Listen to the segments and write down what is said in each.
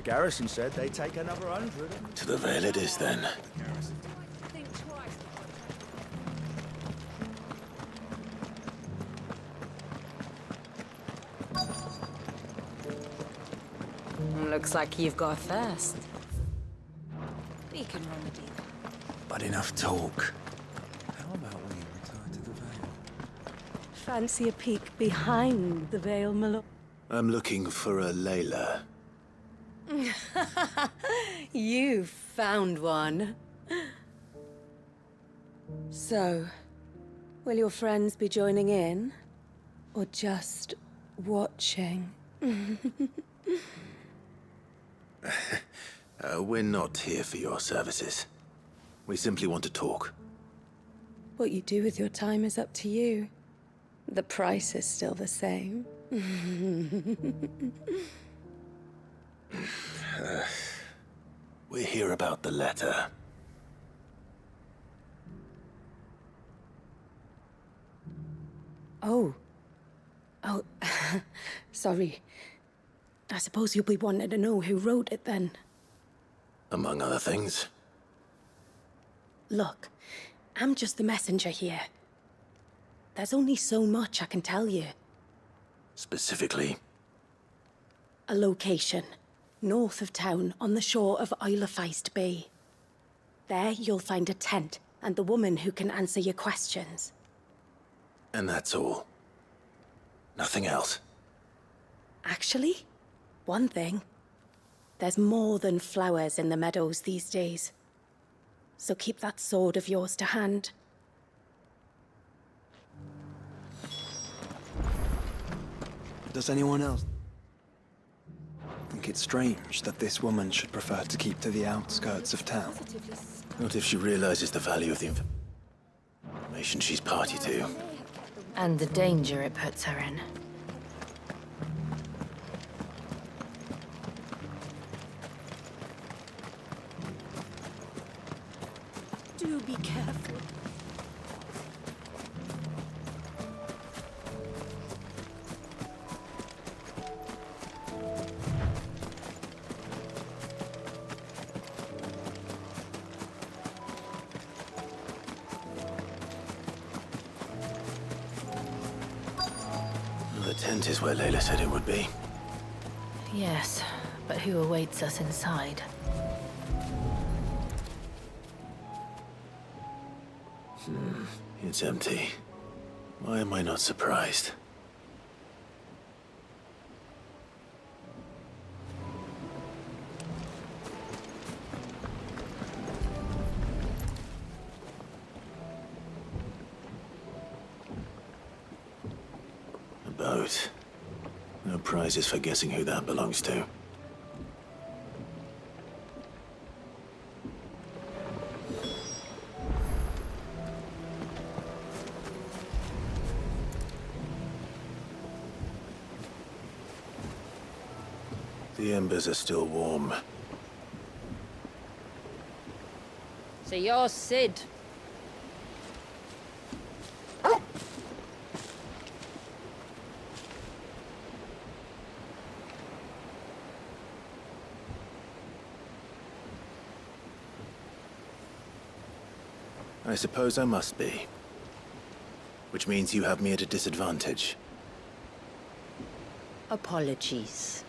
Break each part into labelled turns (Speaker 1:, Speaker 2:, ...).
Speaker 1: garrison said they'd take another 100.
Speaker 2: To the Vale it is, then.
Speaker 3: Looks like you've got a thirst. We can run the deep.
Speaker 1: But enough talk. How about we return to the Vale?
Speaker 4: Fancy a peek behind the veil, my lord?
Speaker 2: I'm looking for a Layla.
Speaker 4: You found one. So, will your friends be joining in? Or just watching?
Speaker 2: We're not here for your services. We simply want to talk.
Speaker 4: What you do with your time is up to you. The price is still the same.
Speaker 2: We're here about the letter.
Speaker 4: Oh. Oh, sorry. I suppose you'll be wanting to know who wrote it then.
Speaker 2: Among other things.
Speaker 4: Look, I'm just the messenger here. There's only so much I can tell you.
Speaker 2: Specifically?
Speaker 4: A location, north of town, on the shore of Isle of Feist Bay. There you'll find a tent, and the woman who can answer your questions.
Speaker 2: And that's all? Nothing else?
Speaker 4: Actually, one thing. There's more than flowers in the meadows these days. So keep that sword of yours to hand.
Speaker 1: Does anyone else think it's strange that this woman should prefer to keep to the outskirts of town?
Speaker 2: Not if she realizes the value of the information she's party to.
Speaker 3: And the danger it puts her in.
Speaker 4: Do be careful.
Speaker 2: The tent is where Layla said it would be.
Speaker 3: Yes, but who awaits us inside?
Speaker 2: It's empty. Why am I not surprised? A boat. No prizes for guessing who that belongs to. The embers are still warm.
Speaker 3: So you're Sid.
Speaker 2: I suppose I must be. Which means you have me at a disadvantage.
Speaker 3: Apologies.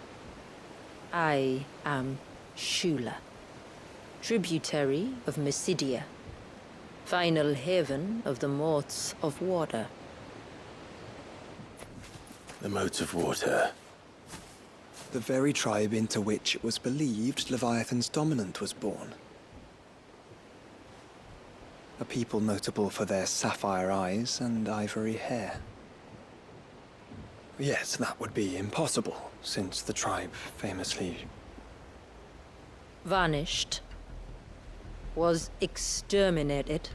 Speaker 3: I am Shula, tributary of Mysidia, final haven of the Motes of Water.
Speaker 2: The Motes of Water.
Speaker 1: The very tribe into which it was believed Leviathan's dominant was born. A people notable for their sapphire eyes and ivory hair. Yes, that would be impossible, since the tribe famously...
Speaker 3: Vanished. Was exterminated.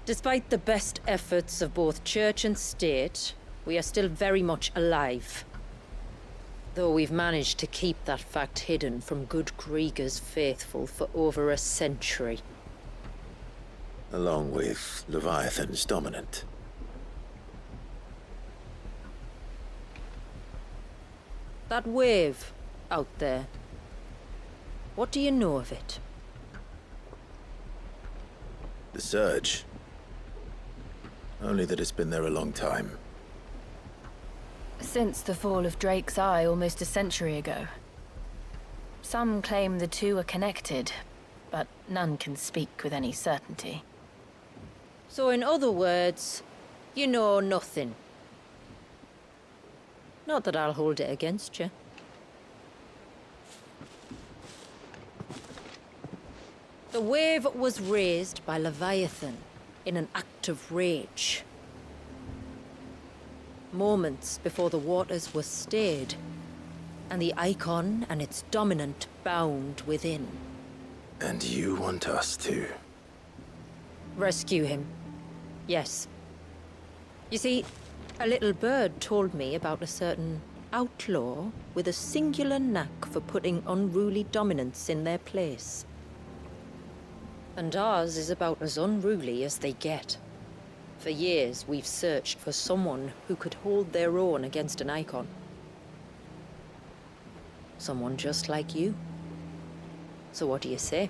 Speaker 3: Despite the best efforts of both church and state, we are still very much alive. Though we've managed to keep that fact hidden from good Grieger's faithful for over a century.
Speaker 2: Along with Leviathan's dominant.
Speaker 3: That wave out there. What do you know of it?
Speaker 2: The surge. Only that it's been there a long time.
Speaker 5: Since the fall of Drake's Eye almost a century ago. Some claim the two are connected, but none can speak with any certainty.
Speaker 3: So in other words, you know nothing. Not that I'll hold it against you. The wave was raised by Leviathan in an act of rage. Moments before the waters were stayed, and the icon and its dominant bound within.
Speaker 2: And you want us to?
Speaker 3: Rescue him. Yes. You see, a little bird told me about a certain outlaw with a singular knack for putting unruly dominants in their place. And ours is about as unruly as they get. For years, we've searched for someone who could hold their own against an icon. Someone just like you. So what do you say?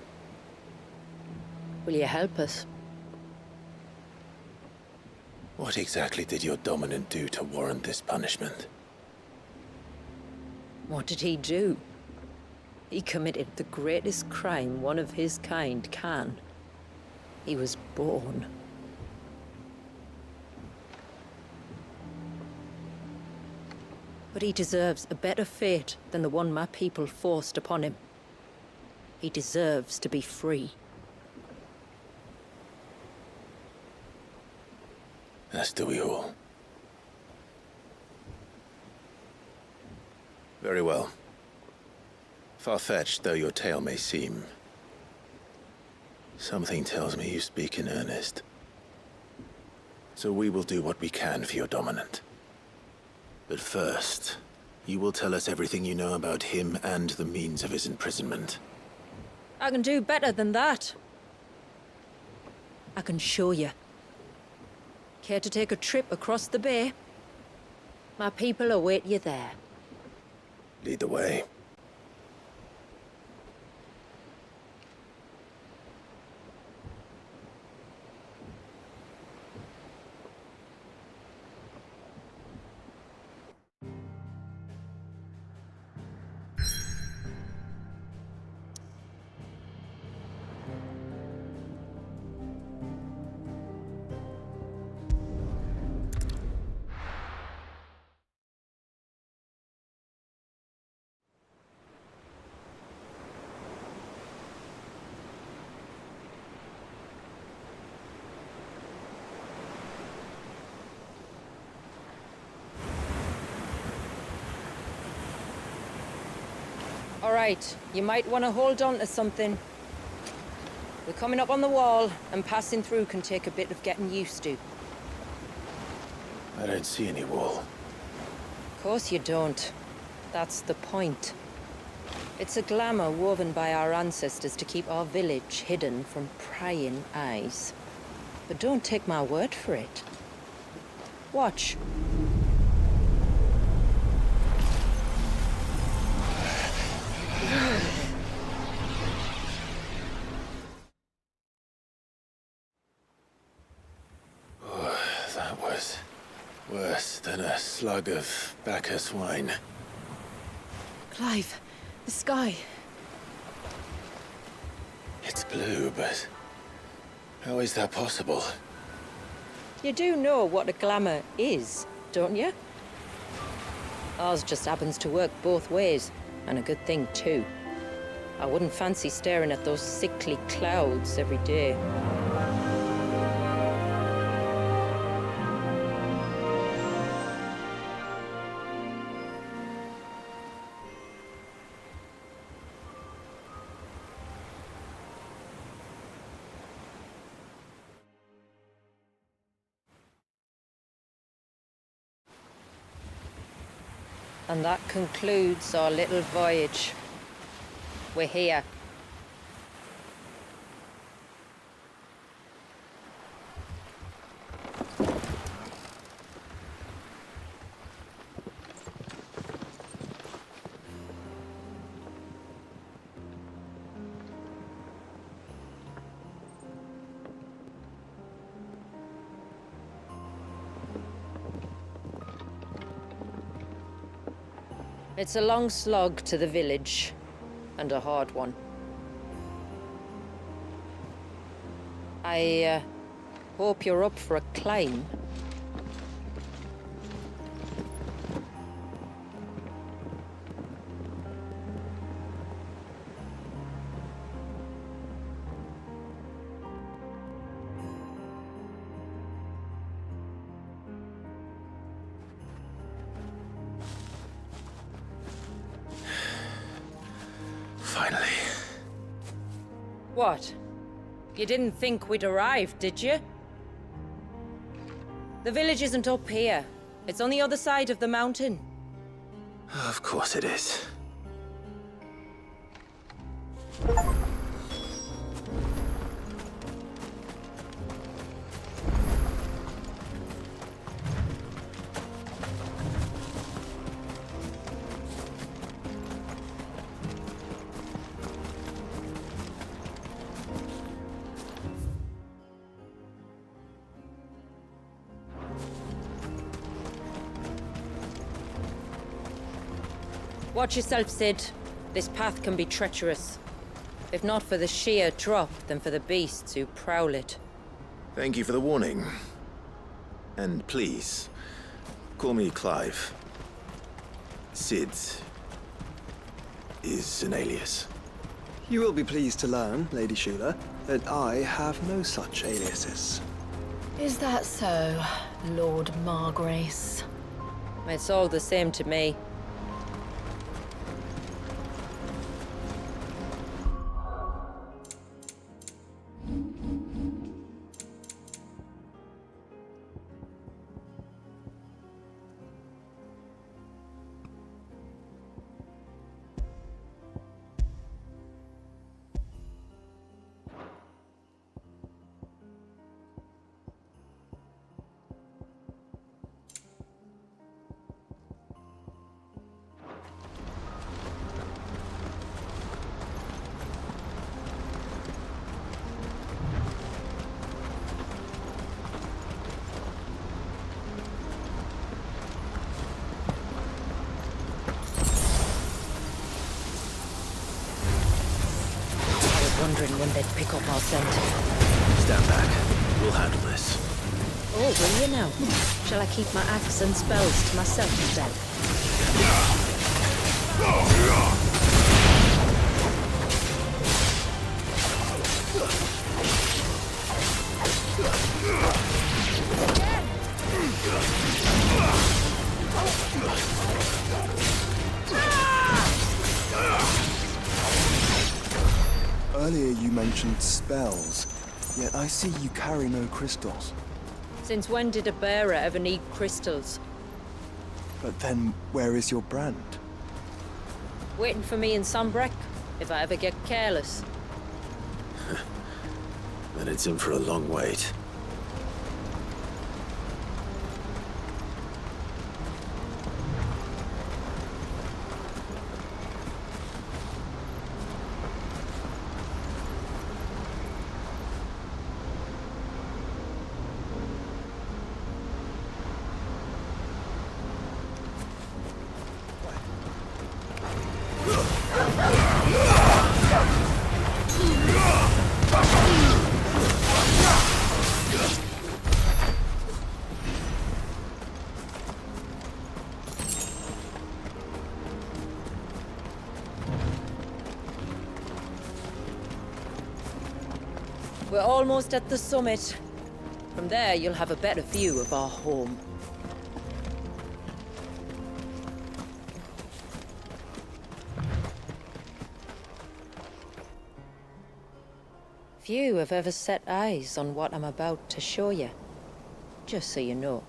Speaker 3: Will you help us?
Speaker 2: What exactly did your dominant do to warrant this punishment?
Speaker 3: What did he do? He committed the greatest crime one of his kind can. He was born. But he deserves a better fate than the one my people forced upon him. He deserves to be free.
Speaker 2: As do we all. Very well. Far-fetched though your tale may seem, something tells me you speak in earnest. So we will do what we can for your dominant. But first, you will tell us everything you know about him and the means of his imprisonment.
Speaker 3: I can do better than that. I can show you. Care to take a trip across the bay? My people await you there.
Speaker 2: Lead the way.
Speaker 3: All right, you might want to hold on to something. We're coming up on the wall, and passing through can take a bit of getting used to.
Speaker 2: I don't see any wall.
Speaker 3: Of course you don't. That's the point. It's a glamour woven by our ancestors to keep our village hidden from prying eyes. But don't take my word for it. Watch.
Speaker 2: That was worse than a slug of Bacchus wine.
Speaker 5: Clive, the sky.
Speaker 2: It's blue, but how is that possible?
Speaker 3: You do know what a glamour is, don't you? Ours just happens to work both ways, and a good thing too. I wouldn't fancy staring at those sickly clouds every day. And that concludes our little voyage. We're here. It's a long slog to the village, and a hard one. I hope you're up for a climb.
Speaker 2: Finally.
Speaker 3: What? You didn't think we'd arrived, did you? The village isn't up here. It's on the other side of the mountain.
Speaker 2: Of course it is.
Speaker 3: Watch yourself, Sid. This path can be treacherous. If not for the sheer drop, then for the beasts who prowl it.
Speaker 2: Thank you for the warning. And please, call me Clive. Sid is an alias.
Speaker 1: You will be pleased to learn, Lady Sheila, that I have no such aliases.
Speaker 5: Is that so, Lord Margrace?
Speaker 3: It's all the same to me. Wondering when they'd pick up our scent.
Speaker 2: Stand back. We'll handle this.
Speaker 3: Oh, will you now? Shall I keep my axe and spells to myself instead?
Speaker 1: Earlier you mentioned spells, yet I see you carry no crystals.
Speaker 3: Since when did a bearer ever need crystals?
Speaker 1: But then, where is your brand?
Speaker 3: Waiting for me in Sunbreck, if I ever get careless.
Speaker 2: Then it's in for a long wait.
Speaker 3: We're almost at the summit. From there, you'll have a better view of our home. Few have ever set eyes on what I'm about to show you. Just so you know.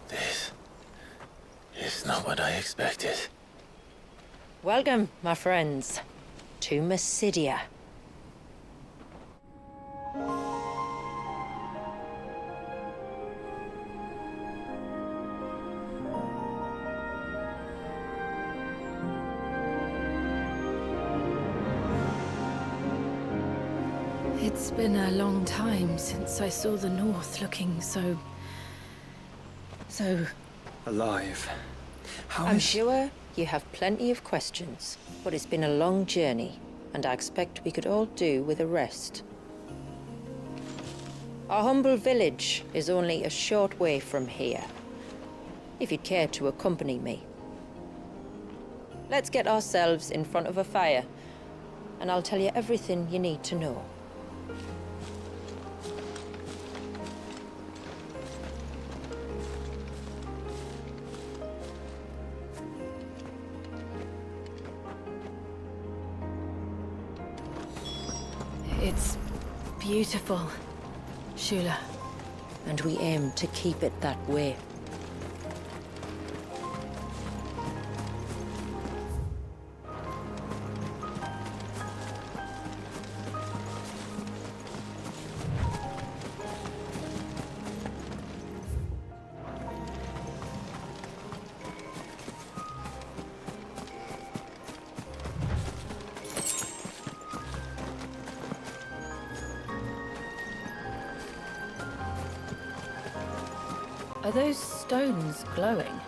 Speaker 2: This is not what I expected.
Speaker 3: Welcome, my friends, to Mysidia.
Speaker 5: It's been a long time since I saw the North looking so...
Speaker 1: Alive. How
Speaker 3: I'm
Speaker 1: is...
Speaker 3: sure you have plenty of questions, but it's been a long journey, and I expect we could all do with a rest. Our humble village is only a short way from here, if you'd care to accompany me. Let's get ourselves in front of a fire, and I'll tell you everything you need to know.
Speaker 5: It's beautiful, Shula.
Speaker 3: And we aim to keep it that way.
Speaker 5: Are those stones glowing?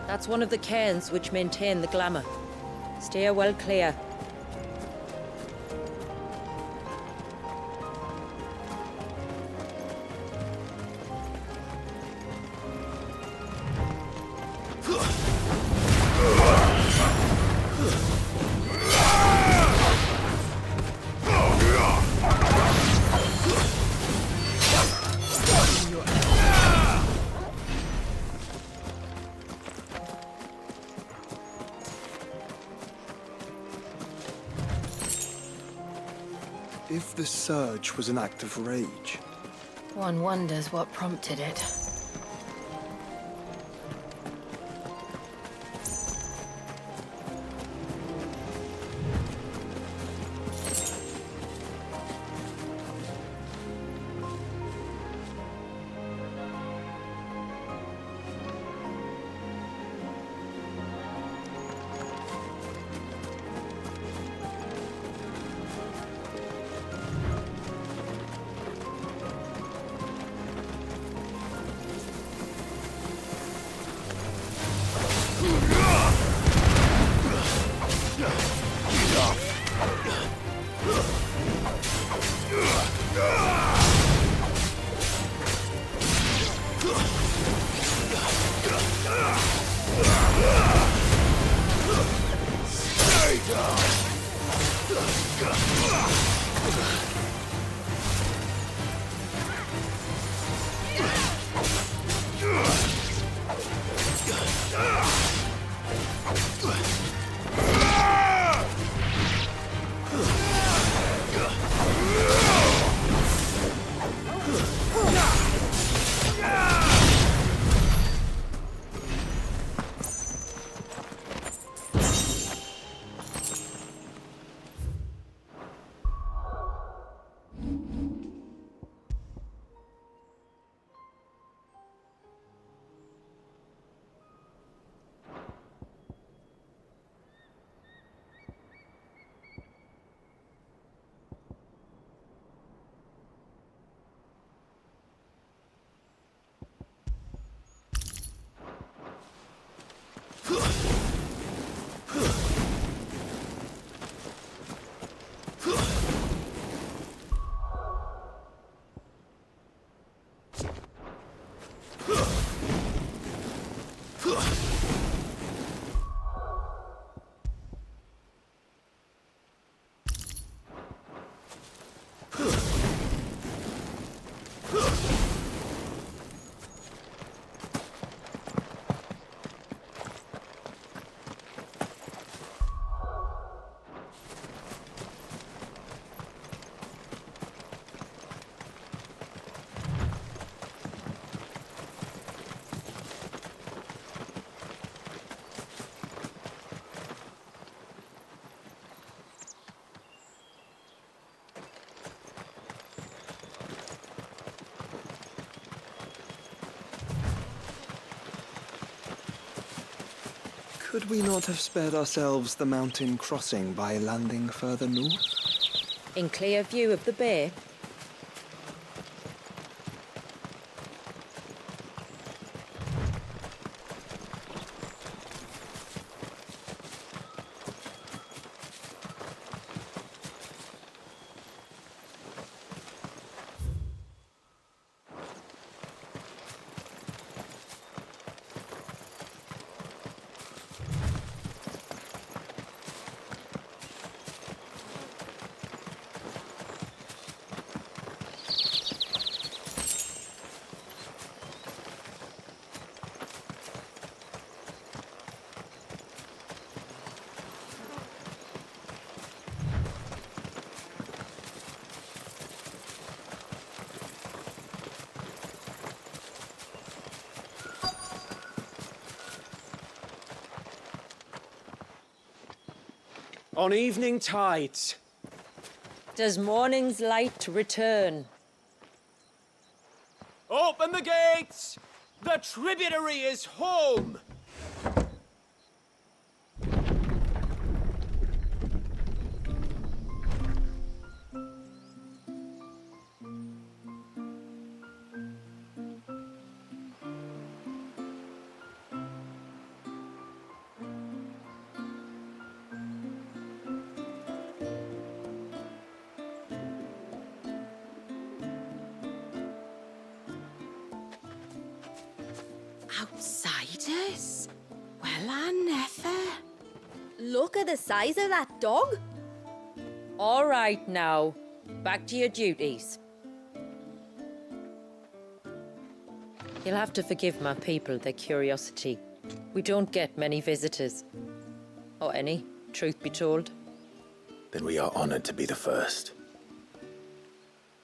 Speaker 3: That's one of the cairns which maintain the glamour. Steer well clear.
Speaker 1: If the surge was an act of rage,
Speaker 5: One wonders what prompted it.
Speaker 1: could we not have spared ourselves the mountain crossing by landing further north?
Speaker 3: In clear view of the bay?
Speaker 6: On evening tides.
Speaker 3: Does morning's light return?
Speaker 6: Open the gates! The tributary is home!
Speaker 4: Outsiders? Well, I never.
Speaker 7: Look at the size of that dog.
Speaker 3: All right now, back to your duties. You'll have to forgive my people their curiosity. We don't get many visitors. Or any, truth be told.
Speaker 2: Then we are honored to be the first.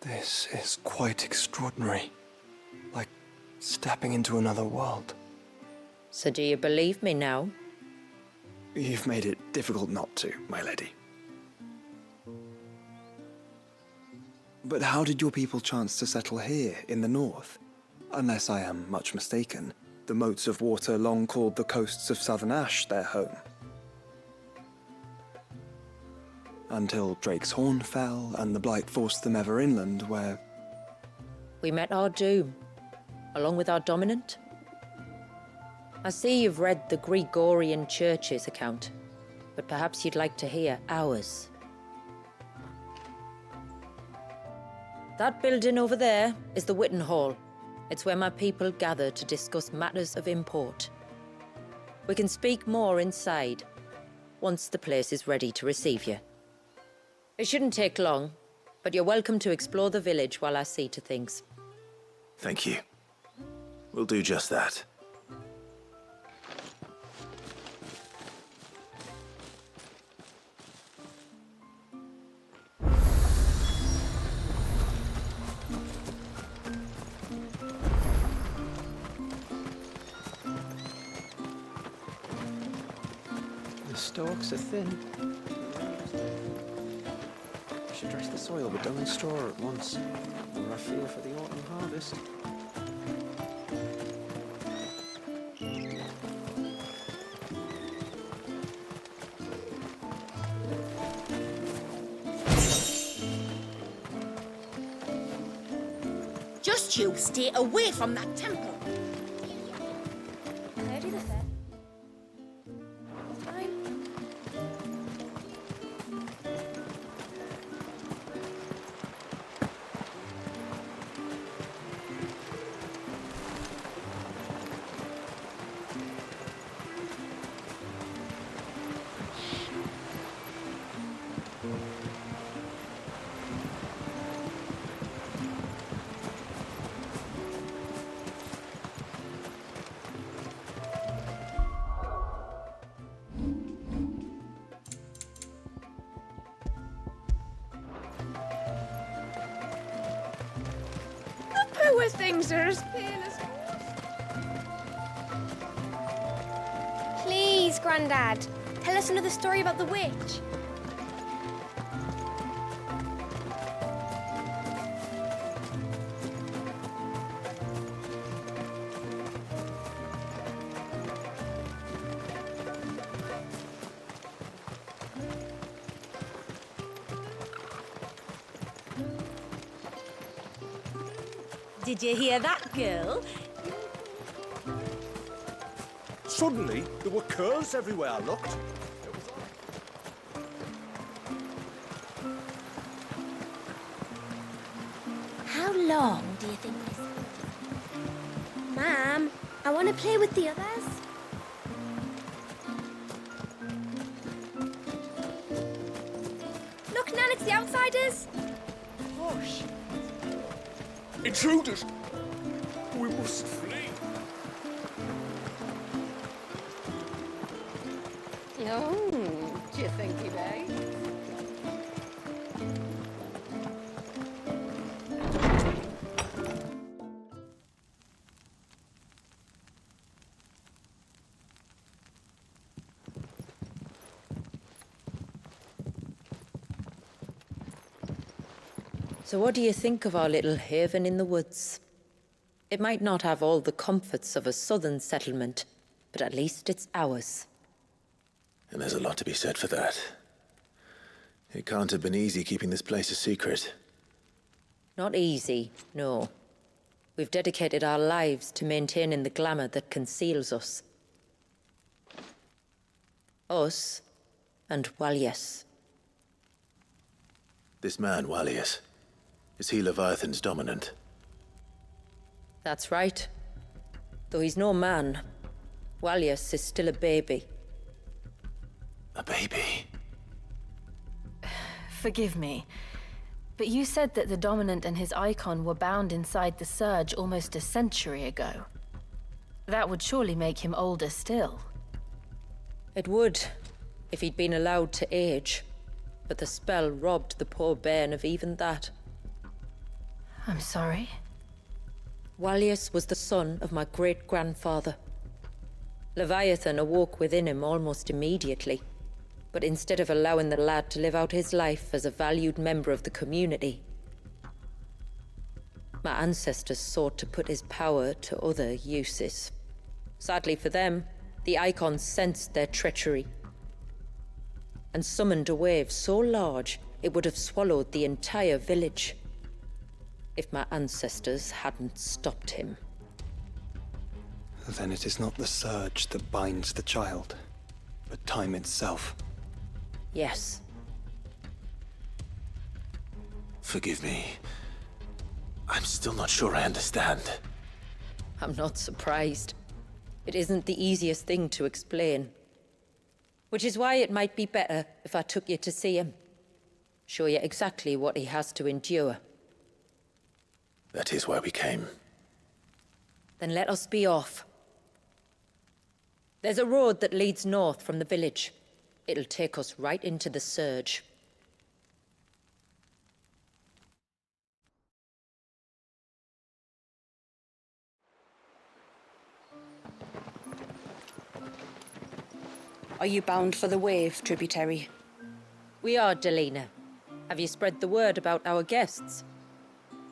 Speaker 1: This is quite extraordinary. Like stepping into another world.
Speaker 3: So do you believe me now?
Speaker 1: You've made it difficult not to, my lady. But how did your people chance to settle here in the north? Unless I am much mistaken, the moats of water long called the coasts of Southern Ash their home. Until Drake's Horn fell and the Blight forced them ever inland, where...
Speaker 3: We met our doom, along with our dominant. I see you've read the Gregorian Church's account, but perhaps you'd like to hear ours. That building over there is the Witten Hall. It's where my people gather to discuss matters of import. We can speak more inside, once the place is ready to receive you. It shouldn't take long, but you're welcome to explore the village while I see to things.
Speaker 2: Thank you. We'll do just that.
Speaker 6: The stalks are thin. We should dress the soil with dung and straw at once. Or I fear for the autumn harvest.
Speaker 7: Just you stay away from that temple.
Speaker 8: Can I do the fit? Fine.
Speaker 7: Poor things are as pale as...
Speaker 8: Please, Grandad, tell us another story about the witch.
Speaker 7: Did you hear that, girl?
Speaker 6: Suddenly, there were curls everywhere I looked.
Speaker 8: How long do you think this will take? Ma'am, I want to play with the others. Look, Nan, it's the outsiders.
Speaker 6: Gosh. Intruders! We must flee.
Speaker 7: Oh, do you think he may?
Speaker 3: So what do you think of our little haven in the woods? It might not have all the comforts of a southern settlement, but at least it's ours.
Speaker 2: And there's a lot to be said for that. It can't have been easy keeping this place a secret.
Speaker 3: Not easy, no. We've dedicated our lives to maintaining the glamour that conceals us. Us, and Walias.
Speaker 2: This man, Walias, is he Leviathan's dominant?
Speaker 3: That's right. Though he's no man, Walias is still a baby.
Speaker 2: A baby?
Speaker 5: Forgive me, but you said that the Dominant and his icon were bound inside the Surge almost a century ago. That would surely make him older still.
Speaker 3: It would, if he'd been allowed to age. But the spell robbed the poor bairn of even that.
Speaker 5: I'm sorry.
Speaker 3: Walias was the son of my great-grandfather. Leviathan awoke within him almost immediately. But instead of allowing the lad to live out his life as a valued member of the community, my ancestors sought to put his power to other uses. Sadly for them, the icons sensed their treachery and summoned a wave so large it would have swallowed the entire village if my ancestors hadn't stopped him.
Speaker 1: Then it is not the surge that binds the child, but time itself.
Speaker 3: Yes.
Speaker 2: Forgive me. I'm still not sure I understand.
Speaker 3: I'm not surprised. It isn't the easiest thing to explain. Which is why it might be better if I took you to see him. Show you exactly what he has to endure.
Speaker 2: That is why we came.
Speaker 3: Then let us be off. There's a road that leads north from the village. It'll take us right into the Surge.
Speaker 7: Are you bound for the wave, tributary?
Speaker 3: We are, Delina. Have you spread the word about our guests?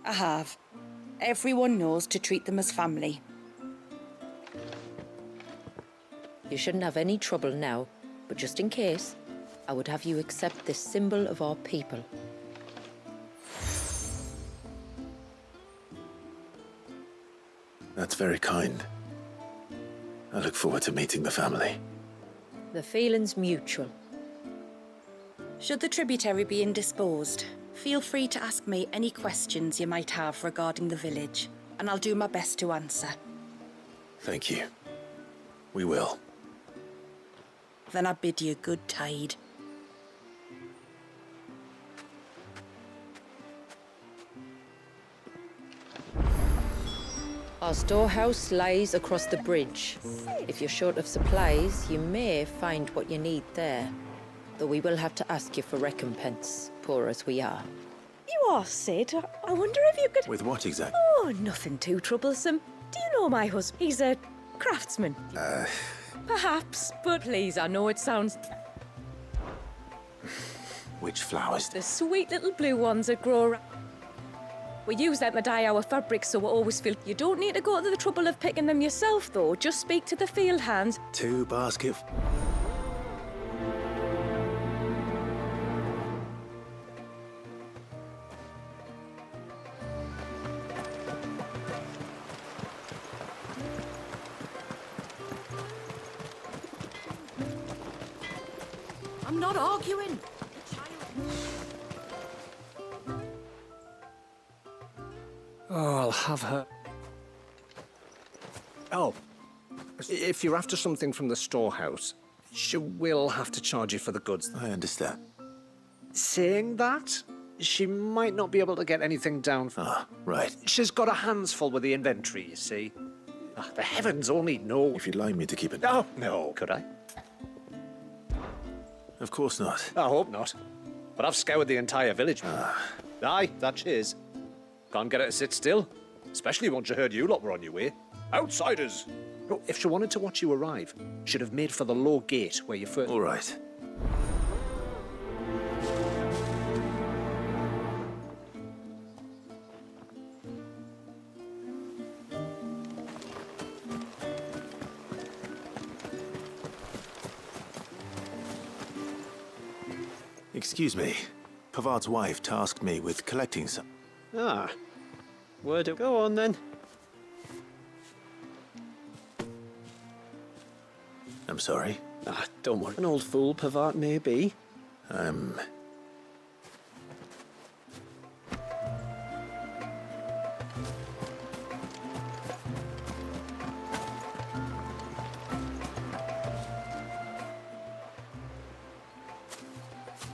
Speaker 7: I have. Everyone knows to treat them as family.
Speaker 3: You shouldn't have any trouble now, but just in case, I would have you accept this symbol of our people.
Speaker 2: That's very kind. I look forward to meeting the family.
Speaker 3: The feeling's mutual.
Speaker 7: Should the tributary be indisposed, feel free to ask me any questions you might have regarding the village, and I'll do my best to answer.
Speaker 2: Thank you. We will.
Speaker 7: Then I bid you good tide.
Speaker 3: Our storehouse lies across the bridge. If you're short of supplies, you may find what you need there. Though we will have to ask you for recompense, poor as we are.
Speaker 9: You are, Sid. I wonder if you could...
Speaker 2: With what exactly?
Speaker 9: Oh, nothing too troublesome. Do you know my husband? He's a craftsman. Perhaps, but please, I know it sounds...
Speaker 2: Which flowers?
Speaker 9: The sweet little blue ones that grow around... We use them to dye our fabrics, so we always feel... You don't need to go to the trouble of picking them yourself, though. Just speak to the field hands.
Speaker 2: 2 basket...
Speaker 7: I'm not arguing.
Speaker 6: Oh, I'll have her. Oh, if you're after something from the storehouse, she will have to charge you for the goods.
Speaker 2: I understand.
Speaker 6: Saying that, she might not be able to get anything down for...
Speaker 2: Ah, right.
Speaker 6: She's got her hands full with the inventory, you see. The heavens only know...
Speaker 2: If you'd like me to keep it...
Speaker 6: Oh, no, could I?
Speaker 2: Of course not.
Speaker 6: I hope not. But I've scoured the entire village. Aye, that she is. Can't get her to sit still. Especially once you heard you lot were on your way. Outsiders! No, if she wanted to watch you arrive, she'd have made for the low gate where you first...
Speaker 2: All right. Excuse me. Pavard's wife tasked me with collecting some.
Speaker 10: Ah. Where do... Go on, then.
Speaker 2: I'm sorry.
Speaker 10: Ah, don't worry. An old fool Pavard may be.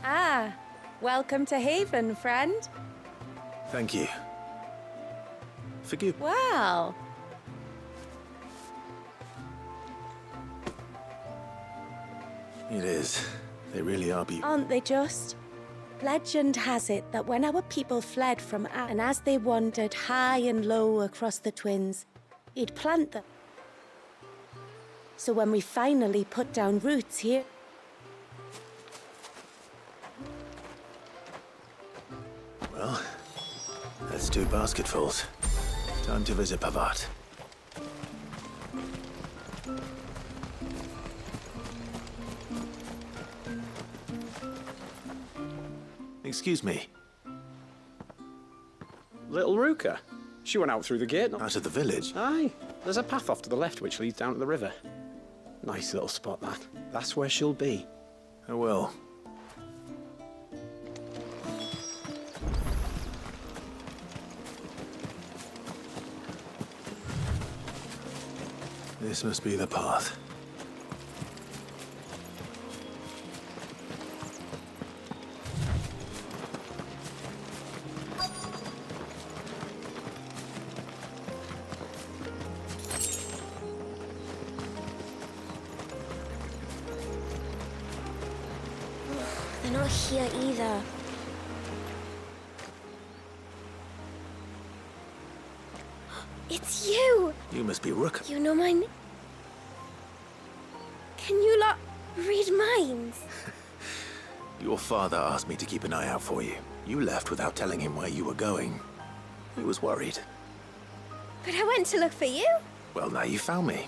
Speaker 9: Ah, welcome to Haven, friend.
Speaker 2: Thank you. Forgive...
Speaker 9: Wow.
Speaker 2: It is. They really are
Speaker 4: Aren't they just? Legend has it that when our people fled from and as they wandered high and low across the Twins, he'd plant them. So when we finally put down roots here...
Speaker 2: Well, that's 2 basketfuls. Time to visit Pavard. Excuse me.
Speaker 10: Little Ruka. She went out through the gate.
Speaker 2: Out of the village?
Speaker 10: Aye. There's a path off to the left which leads down to the river. Nice little spot, that. That's where she'll be.
Speaker 2: Oh well. This must be the path.
Speaker 8: They're not here either. It's you!
Speaker 2: You must be Rook.
Speaker 8: You know my name? Can you lot read minds?
Speaker 2: Your father asked me to keep an eye out for you. You left without telling him where you were going. He was worried.
Speaker 8: But I went to look for you.
Speaker 2: Well, now you found me.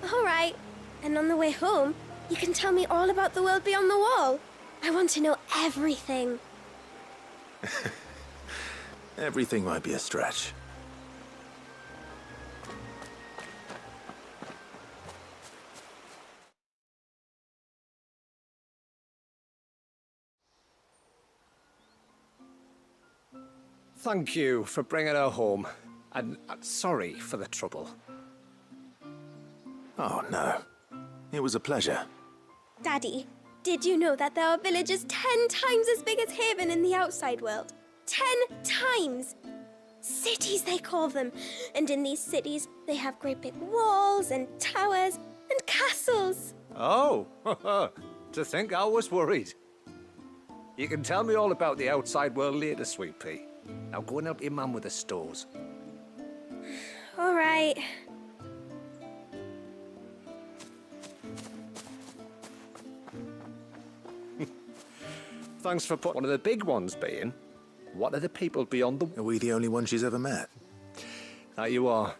Speaker 8: All right. And on the way home, you can tell me all about the world beyond the wall. I want to know everything.
Speaker 2: Everything might be a stretch.
Speaker 6: Thank you for bringing her home. And sorry for the trouble.
Speaker 2: Oh, no. It was a pleasure.
Speaker 8: Daddy, did you know that there are villages 10 times as big as Haven in the outside world? 10 times! Cities, they call them. And in these cities, they have great big walls and towers and castles.
Speaker 6: Oh, to think I was worried. You can tell me all about the outside world later, Sweet Pea. Now go and help your mum with the stores.
Speaker 8: All right.
Speaker 6: Thanks for putting one of the big ones being. What are the people beyond the...
Speaker 2: Are we the only one she's ever met?
Speaker 6: That you are.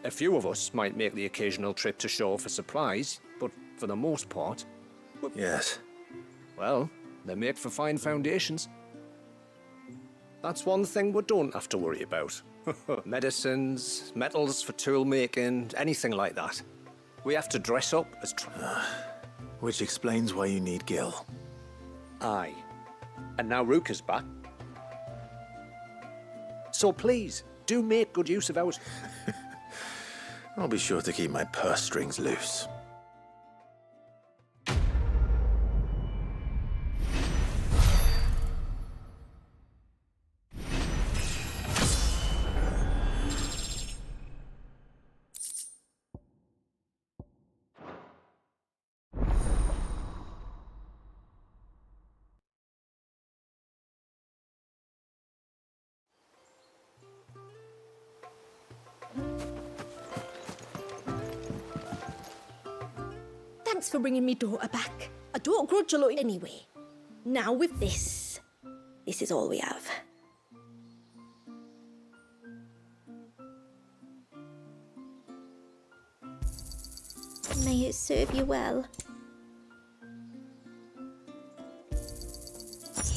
Speaker 6: A few of us might make the occasional trip to shore for supplies, but for the most part...
Speaker 2: Yes.
Speaker 6: Well, they make for fine foundations. That's one thing we don't have to worry about. Medicines, metals for tool making, anything like that. We have to dress up as...
Speaker 2: Which explains why you need Gil.
Speaker 6: Aye. And now Ruka's back. So please, do make good use of ours.
Speaker 2: I'll be sure to keep my purse strings loose.
Speaker 11: Thanks for bringing me daughter back. I don't grudge a lot anyway. Now with this is all we have.
Speaker 8: May it serve you well.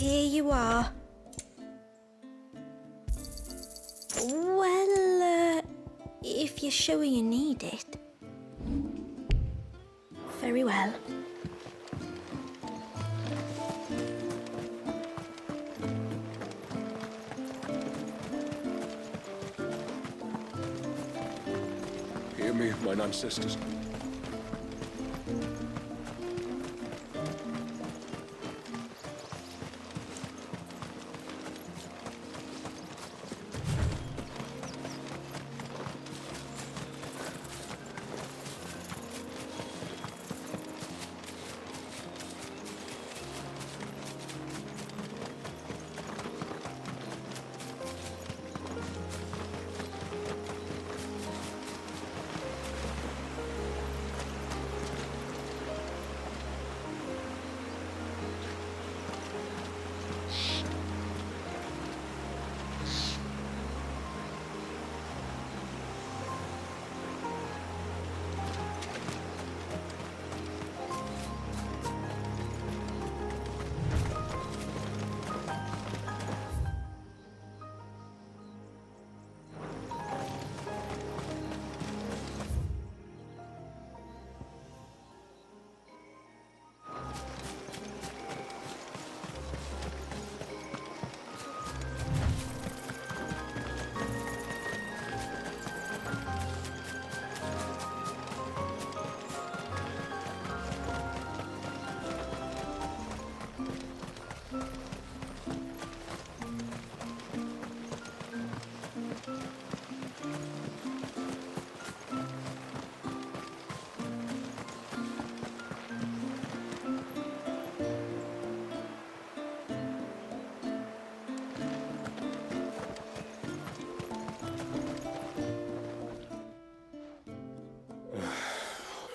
Speaker 11: Here you are. Well, if you're sure you need it. Very well.
Speaker 12: Hear me, mine ancestors.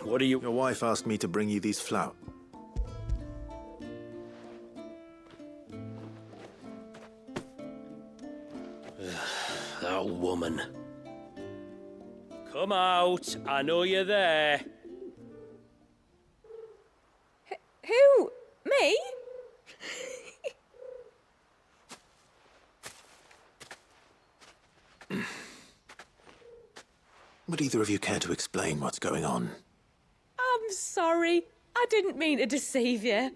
Speaker 2: What are you... Your wife asked me to bring you these flowers.
Speaker 13: That woman. Come out. I know you're there.
Speaker 9: Who? Me?
Speaker 2: Would either of you care to explain what's going on?
Speaker 9: I'm sorry. I didn't mean to deceive you.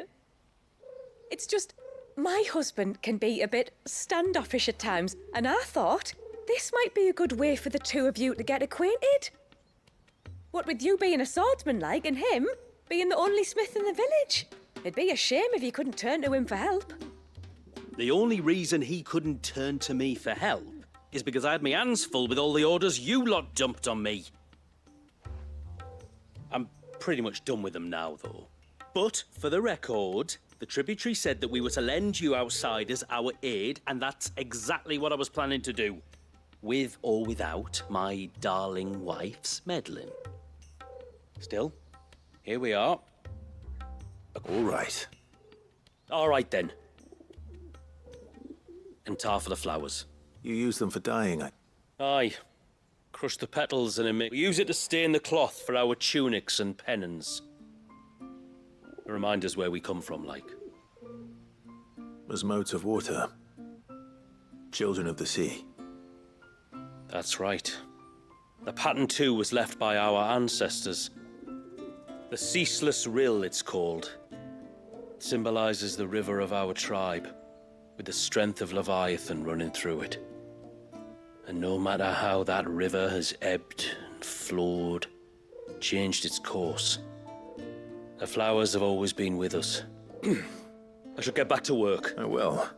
Speaker 9: It's just, my husband can be a bit standoffish at times, and I thought this might be a good way for the two of you to get acquainted. What with you being a swordsman like, and him being the only smith in the village. It'd be a shame if you couldn't turn to him for help.
Speaker 13: The only reason he couldn't turn to me for help is because I had my hands full with all the orders you lot dumped on me. I'm pretty much done with them now, though. But, for the record, the tributary said that we were to lend you outsiders our aid, and that's exactly what I was planning to do. With or without my darling wife's meddling. Still, here we are.
Speaker 2: All right.
Speaker 13: All right, then. And tar for the flowers.
Speaker 2: You use them for dyeing,
Speaker 13: Aye. Crush the petals and we use it to stain the cloth for our tunics and pennons. Remind us where we come from, like.
Speaker 2: As motes of water. Children of the sea.
Speaker 13: That's right. The pattern too was left by our ancestors. The Ceaseless Rill, it's called. It symbolizes the river of our tribe, with the strength of Leviathan running through it. And no matter how that river has ebbed and flowed, changed its course, the flowers have always been with us. I should get back to work.
Speaker 2: I will.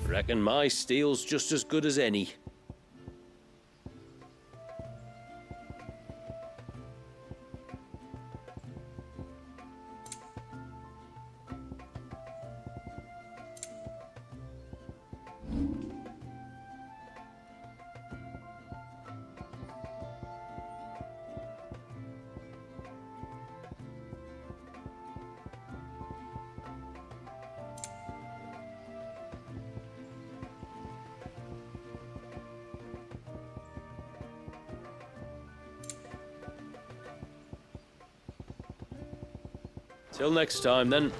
Speaker 13: Reckon my steel's just as good as any. Till next time, then.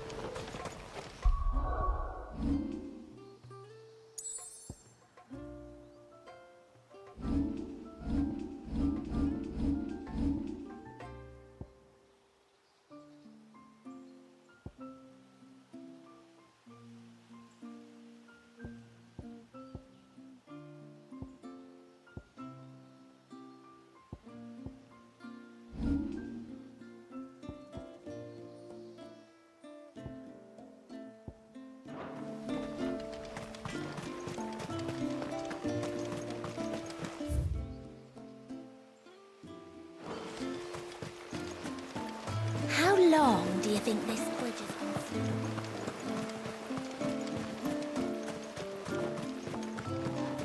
Speaker 11: How long do you think this bridge has been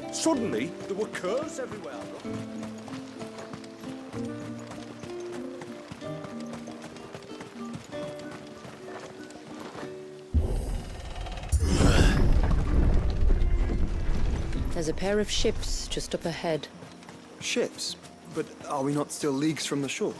Speaker 11: stood?
Speaker 12: Suddenly, there were curves everywhere. Look.
Speaker 3: There's a pair of ships just up ahead.
Speaker 1: Ships? But are we not still leagues from the shore?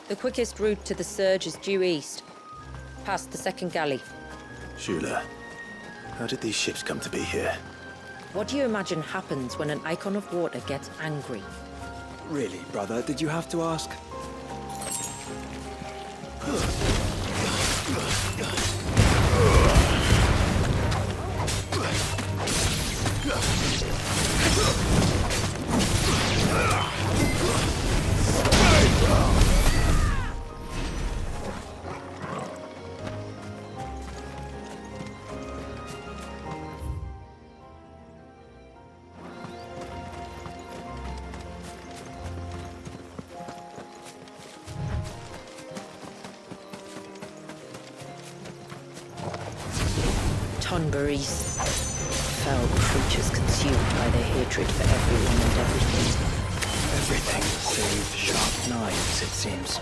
Speaker 3: The quickest route to the surge is due east, past the second galley.
Speaker 2: Shula, how did these ships come to be here?
Speaker 3: What do you imagine happens when an icon of water gets angry?
Speaker 1: Really, brother, did you have to ask?
Speaker 3: Tonberries. Foul creatures consumed by their hatred for everyone and everything.
Speaker 1: Everything save sharp knives, it seems.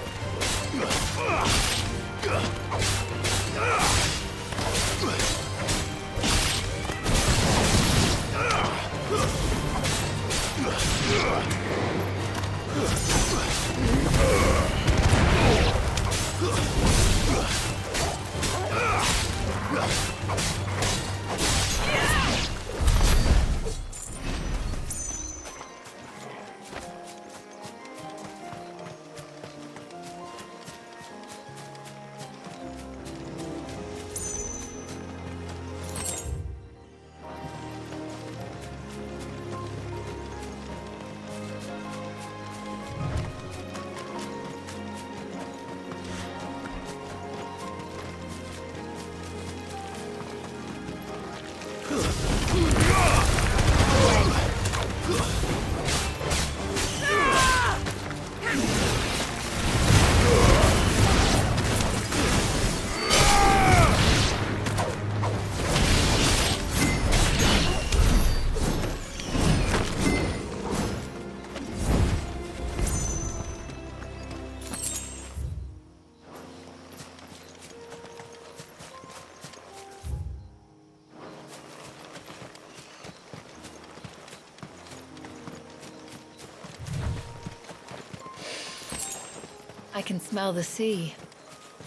Speaker 5: I can smell the sea.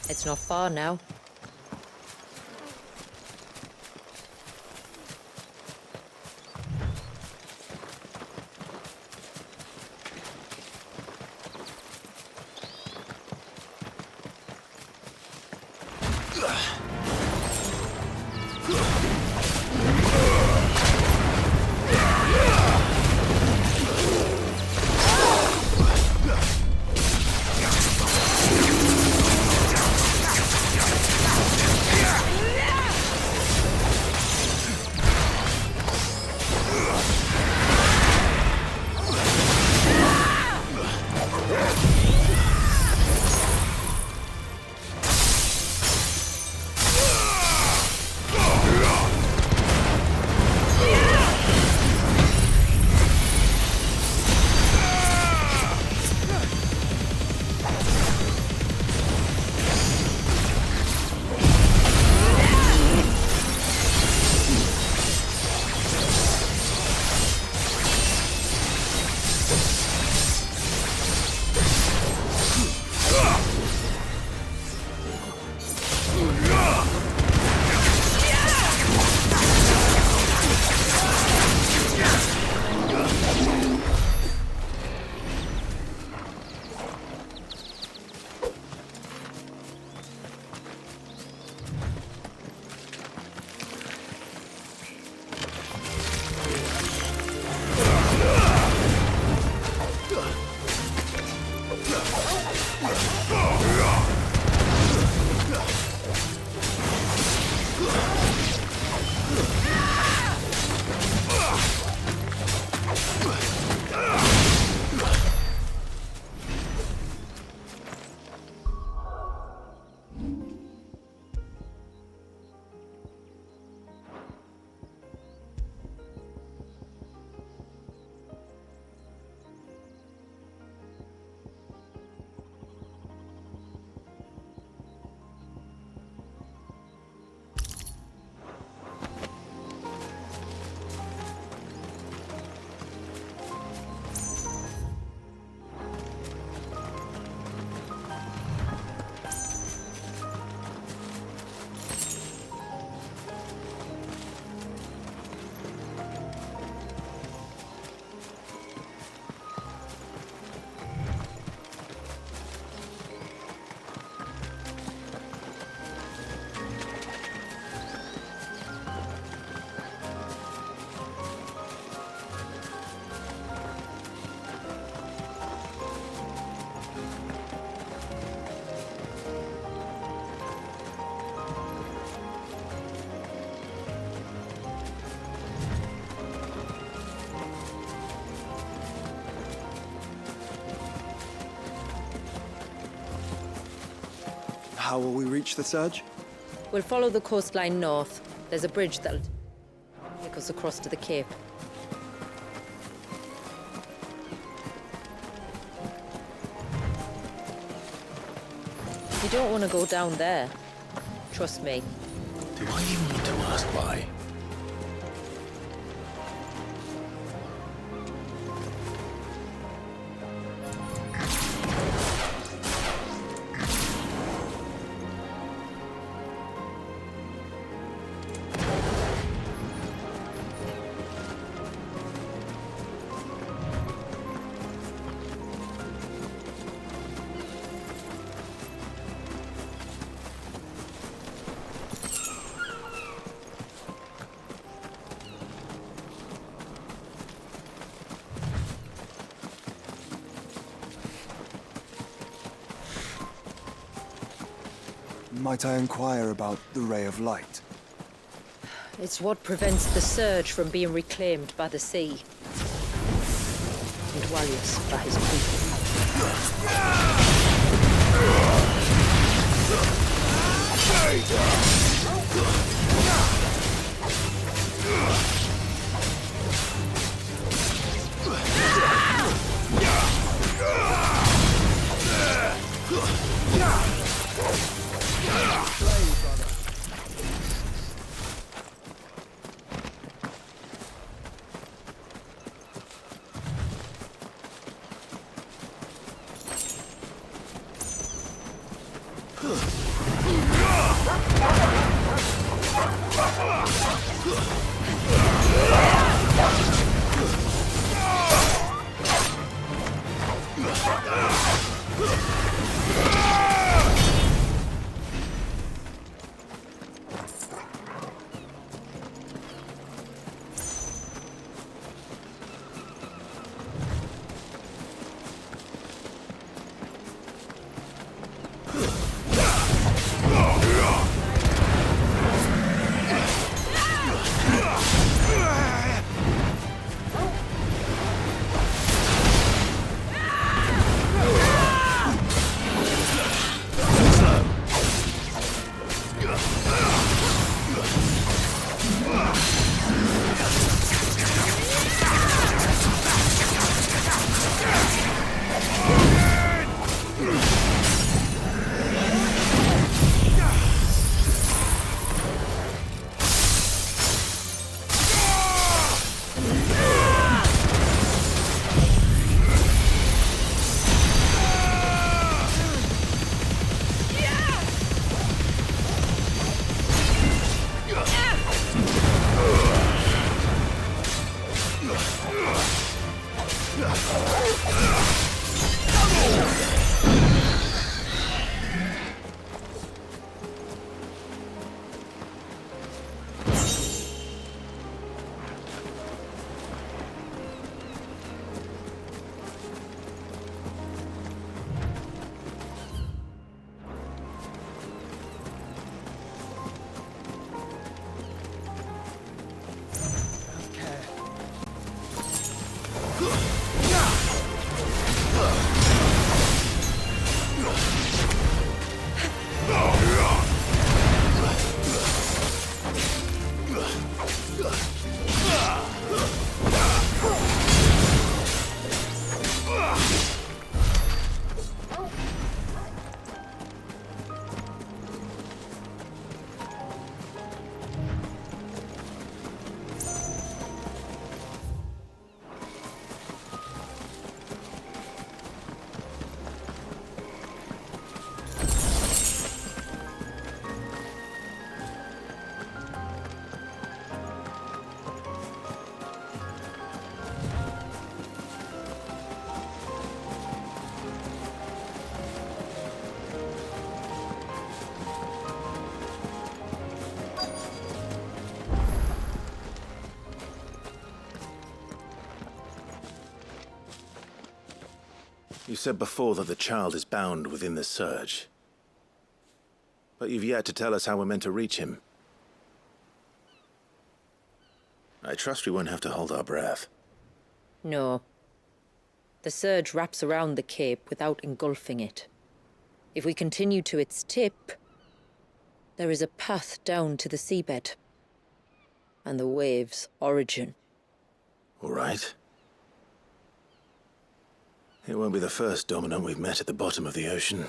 Speaker 3: It's not far now.
Speaker 1: How will we reach the surge?
Speaker 3: We'll follow the coastline north. There's a bridge that'll take us across to the cape. You don't want to go down there. Trust me.
Speaker 2: Do I even need to ask why?
Speaker 1: Might I inquire about the Ray of Light?
Speaker 3: It's what prevents the surge from being reclaimed by the sea. And Walius by his
Speaker 2: You said before that the child is bound within the surge. But you've yet to tell us how we're meant to reach him. I trust we won't have to hold our breath.
Speaker 3: No. The surge wraps around the cape without engulfing it. If we continue to its tip, there is a path down to the seabed. And the wave's origin.
Speaker 2: All right. It won't be the first dominant we've met at the bottom of the ocean.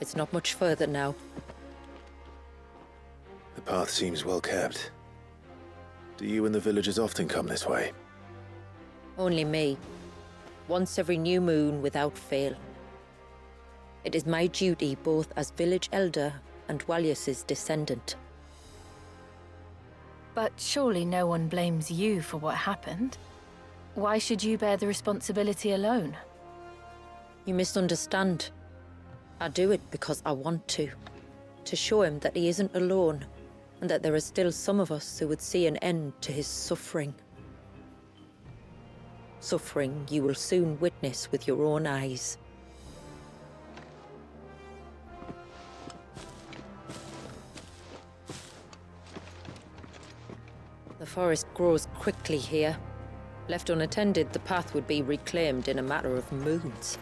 Speaker 3: It's not much further now.
Speaker 2: The path seems well kept. Do you and the villagers often come this way?
Speaker 3: Only me. Once every new moon without fail. It is my duty both as village elder and Walius's descendant.
Speaker 5: But surely no one blames you for what happened. Why should you bear the responsibility alone?
Speaker 3: You misunderstand. I do it because I want to. To show him that he isn't alone, and that there are still some of us who would see an end to his suffering. suffering you will soon witness with your own eyes. The forest grows quickly here. Left unattended, the path would be reclaimed in a matter of moons.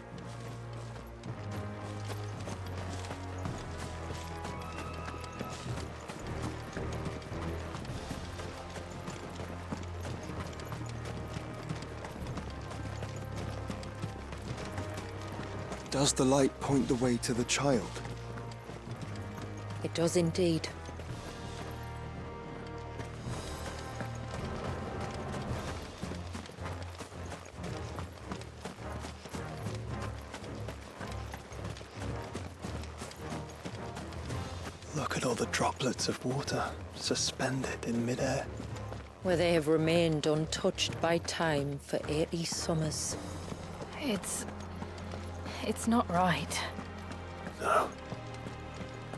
Speaker 1: Does the light point the way to the child?
Speaker 3: It does indeed.
Speaker 1: Look at all the droplets of water suspended in midair.
Speaker 3: Where they have remained untouched by time for 80 summers.
Speaker 5: It's not right.
Speaker 2: No,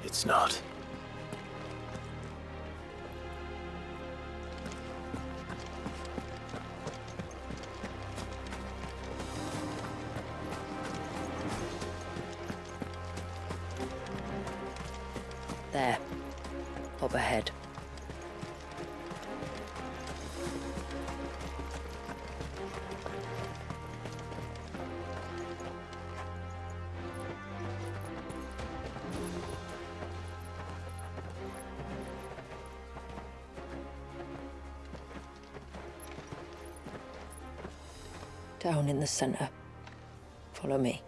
Speaker 2: it's not.
Speaker 3: There. Up ahead. Down in the center. Follow me.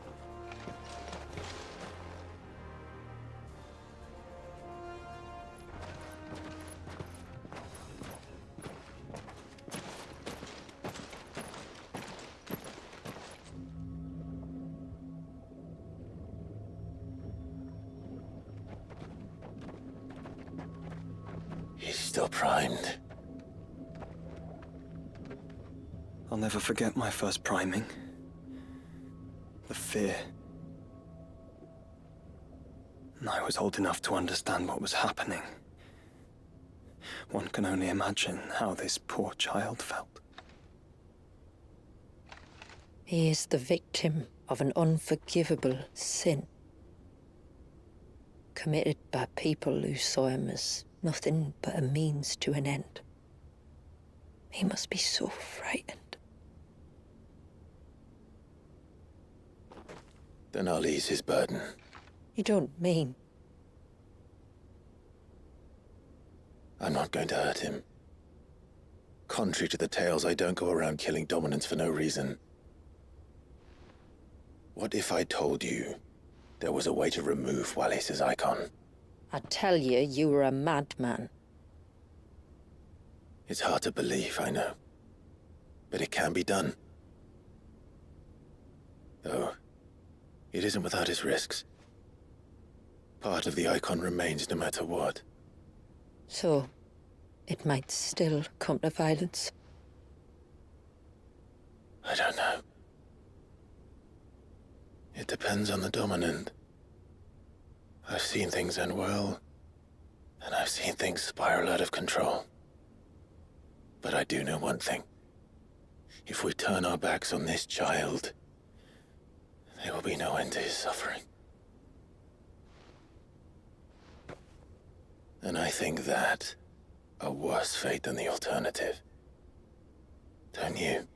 Speaker 2: He's still primed.
Speaker 1: I'll never forget my first priming. The fear. And I was old enough to understand what was happening. One can only imagine how this poor child felt.
Speaker 3: He is the victim of an unforgivable sin. Committed by people who saw him as nothing but a means to an end. He must be so frightened.
Speaker 2: Then I'll ease his burden.
Speaker 3: You don't mean?
Speaker 2: I'm not going to hurt him. Contrary to the tales, I don't go around killing dominants for no reason. What if I told you there was a way to remove Wallis's icon?
Speaker 3: I'd tell you you were a madman.
Speaker 2: It's hard to believe, I know. But it can be done. Though, it isn't without its risks. Part of the icon remains no matter what.
Speaker 3: So, it might still come to violence.
Speaker 2: I don't know. It depends on the dominant. I've seen things end well, and I've seen things spiral out of control. But I do know one thing. If we turn our backs on this child, there will be no end to his suffering. And I think that a worse fate than the alternative. Don't you?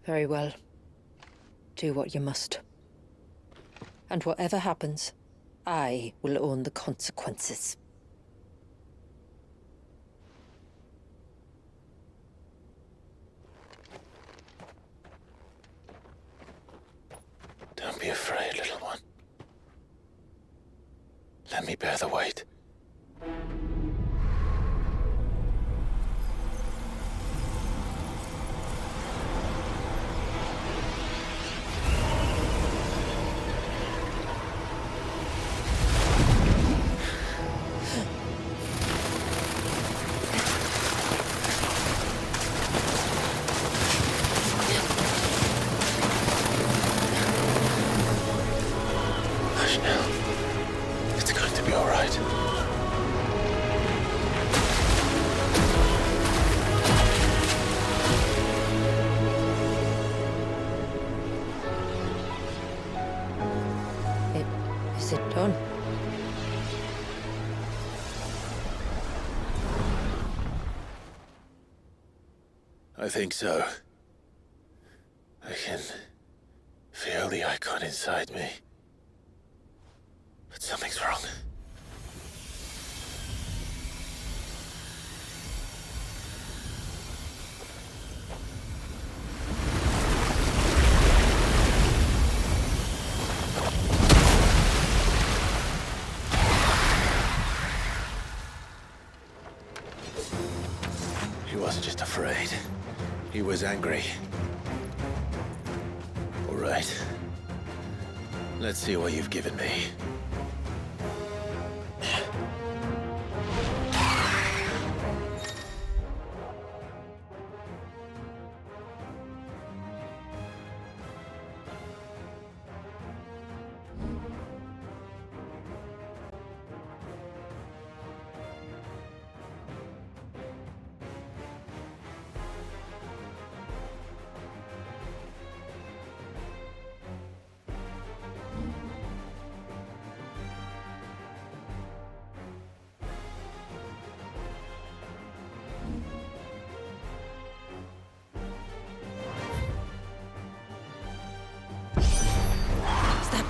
Speaker 3: Very well. Do what you must. And whatever happens, I will own the consequences.
Speaker 2: Don't be afraid, little one. Let me bear the weight. Hush now. It's going to be all right. I think so. I can feel the icon inside me. But something's wrong. He wasn't just afraid. He was angry. All right. Let's see what you've given me.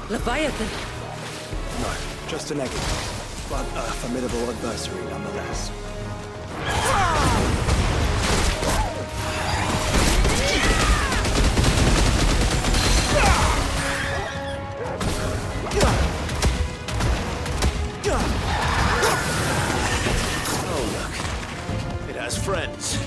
Speaker 3: Leviathan!
Speaker 1: No, just an egg, but a formidable adversary nonetheless.
Speaker 2: Oh, look. It has friends.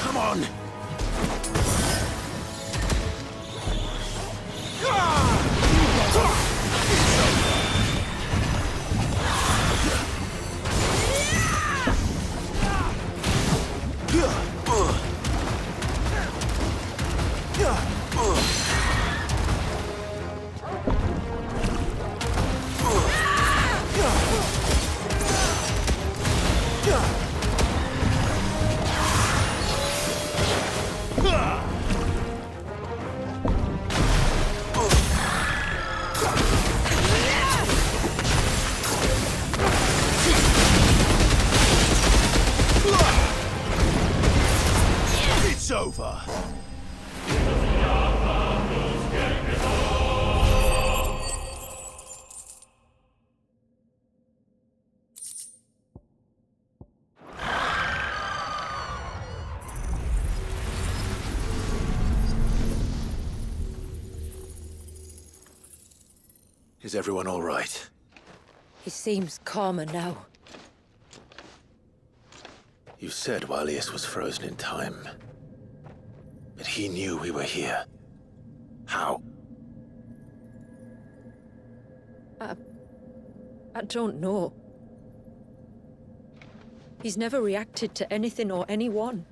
Speaker 2: Come on! It's over. Is everyone all right?
Speaker 3: He seems calmer now.
Speaker 2: You said Walius was frozen in time. But he knew we were here. How?
Speaker 3: I don't know. He's never reacted to anything or anyone.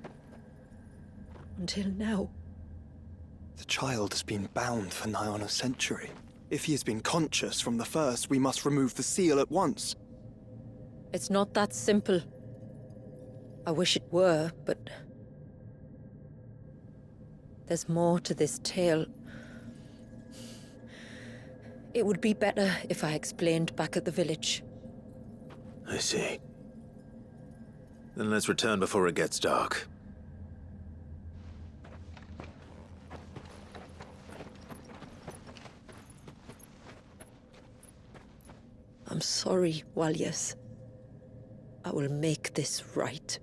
Speaker 3: Until now.
Speaker 1: The child has been bound for nigh on a century. If he has been conscious from the first, we must remove the seal at once.
Speaker 3: It's not that simple. I wish it were, but... there's more to this tale. It would be better if I explained back at the village.
Speaker 2: I see. Then let's return before it gets dark.
Speaker 3: I'm sorry, Walius. I will make this right.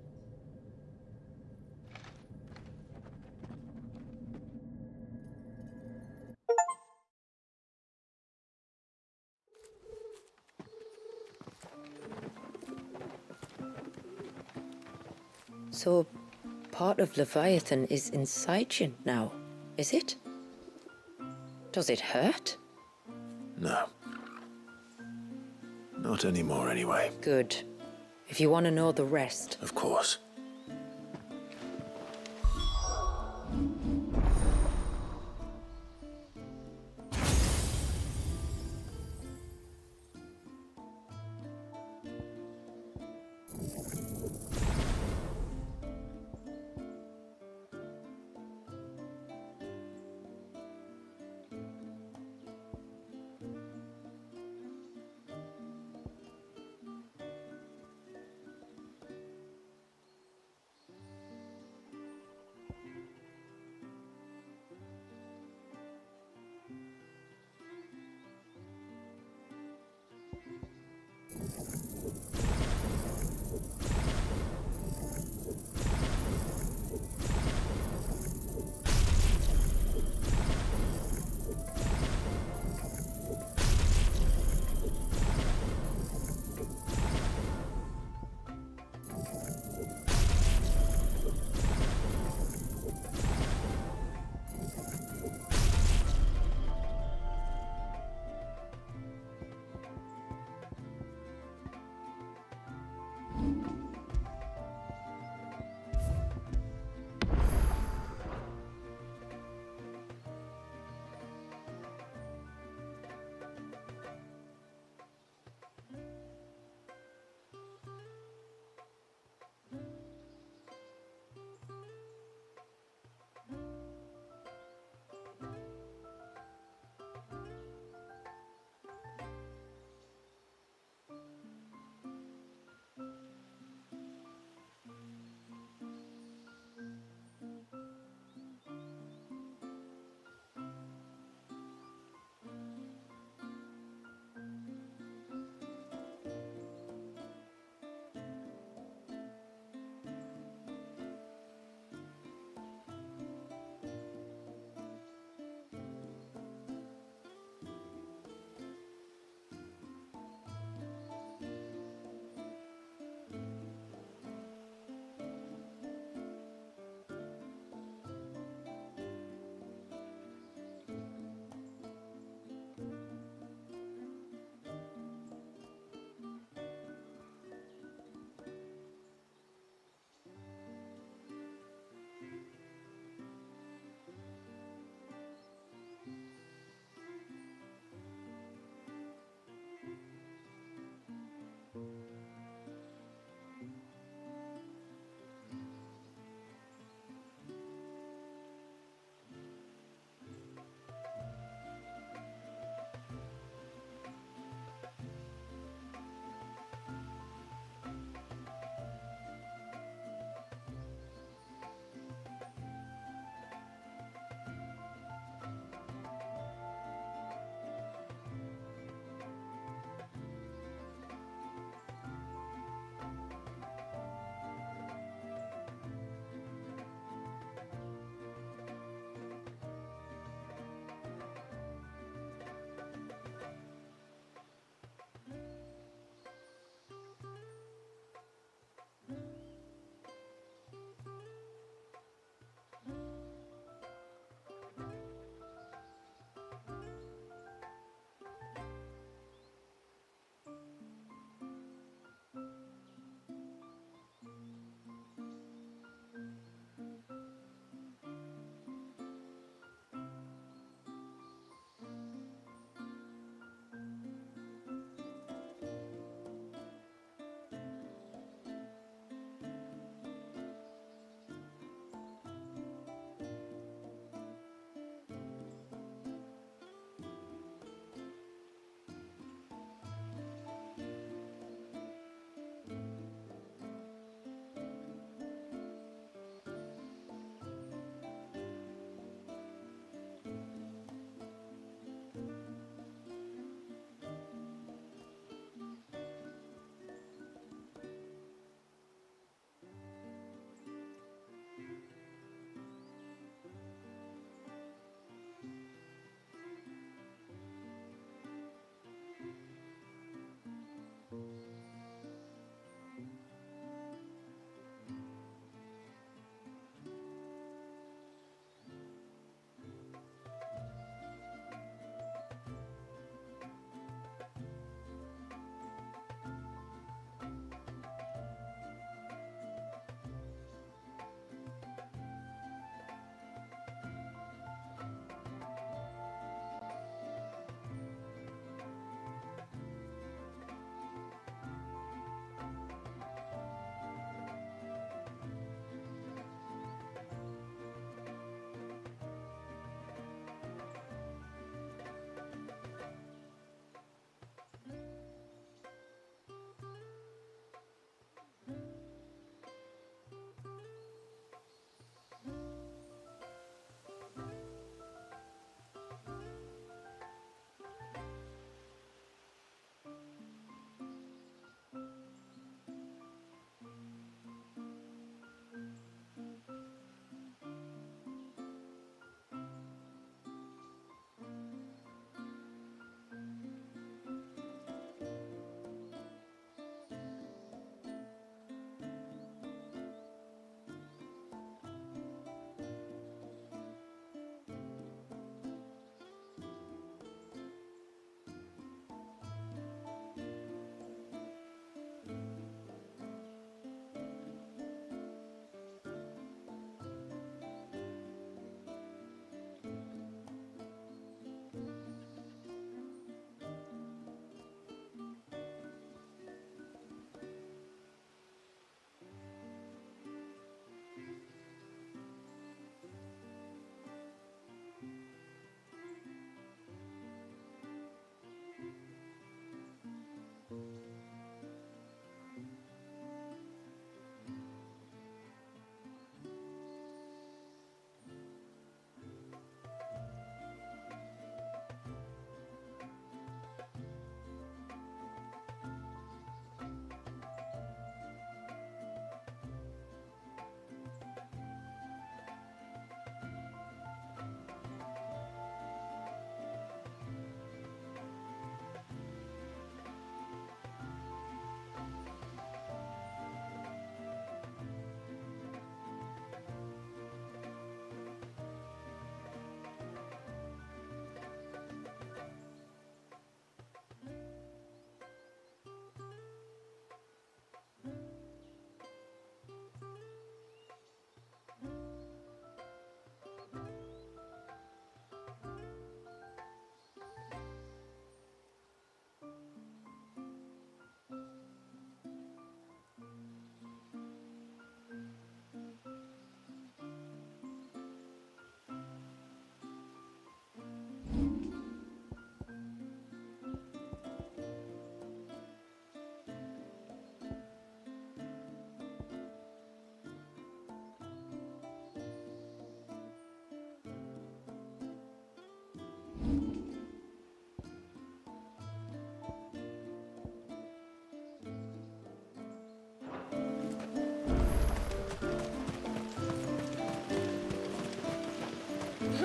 Speaker 3: So, part of Leviathan is inside you now, is it? Does it hurt?
Speaker 2: No. Not anymore, anyway.
Speaker 3: Good. If you want to know the rest.
Speaker 2: Of course.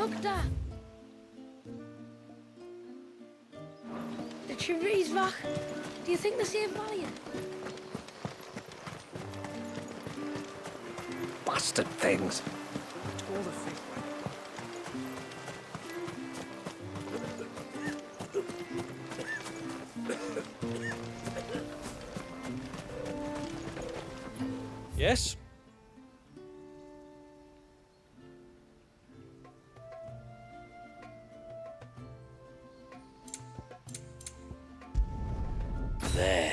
Speaker 11: Doctor! The trees rock. Do you think they're saving Valiant?
Speaker 6: Bastard things.
Speaker 13: Yes? There.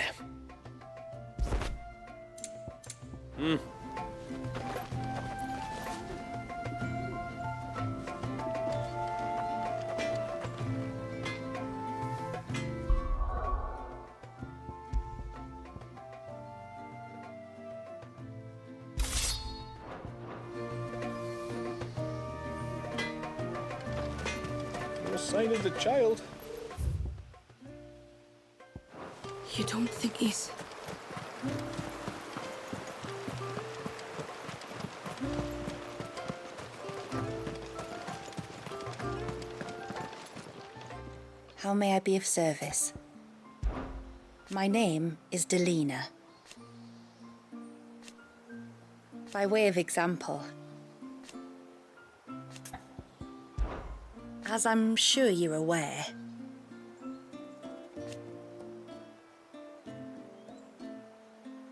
Speaker 12: No sign of the child.
Speaker 7: You don't think he's... How may I be of service? My name is Delina. By way of example, as I'm sure you're aware,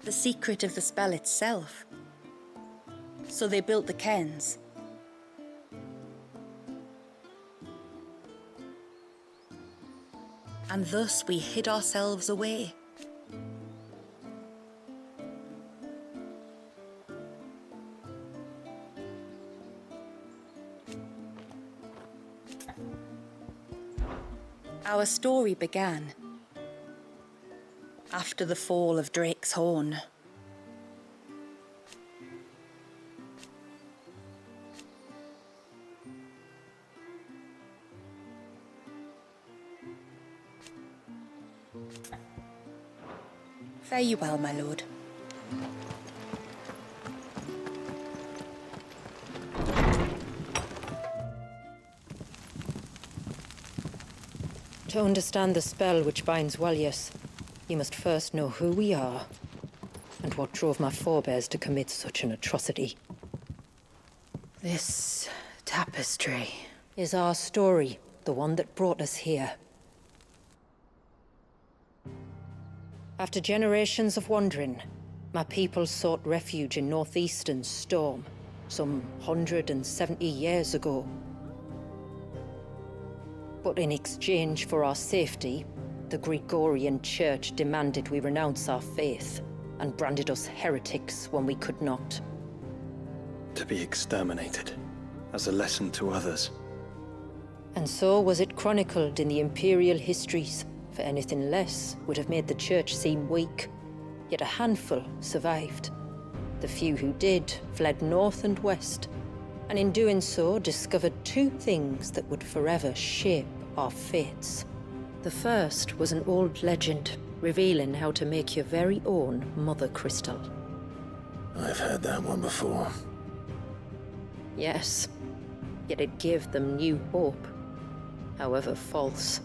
Speaker 7: the secret of the spell itself. So they built the cairns. And thus we hid ourselves away. Our story began after the fall of Drake's Horn. Fare you well, my lord.
Speaker 3: To understand the spell which binds Walyas, you must first know who we are, and what drove my forebears to commit such an atrocity. This tapestry is our story, the one that brought us here. After generations of wandering, my people sought refuge in northeastern Storm, some 170 years ago. But in exchange for our safety, the Gregorian Church demanded we renounce our faith, and branded us heretics when we could not.
Speaker 1: To be exterminated, as a lesson to others.
Speaker 3: And so was it chronicled in the imperial histories, for anything less would have made the Church seem weak. Yet a handful survived. The few who did fled north and west, and in doing so discovered two things that would forever shape our fates. The first was an old legend, revealing how to make your very own Mother Crystal.
Speaker 2: I've heard that one before.
Speaker 3: Yes, yet it gave them new hope, however false.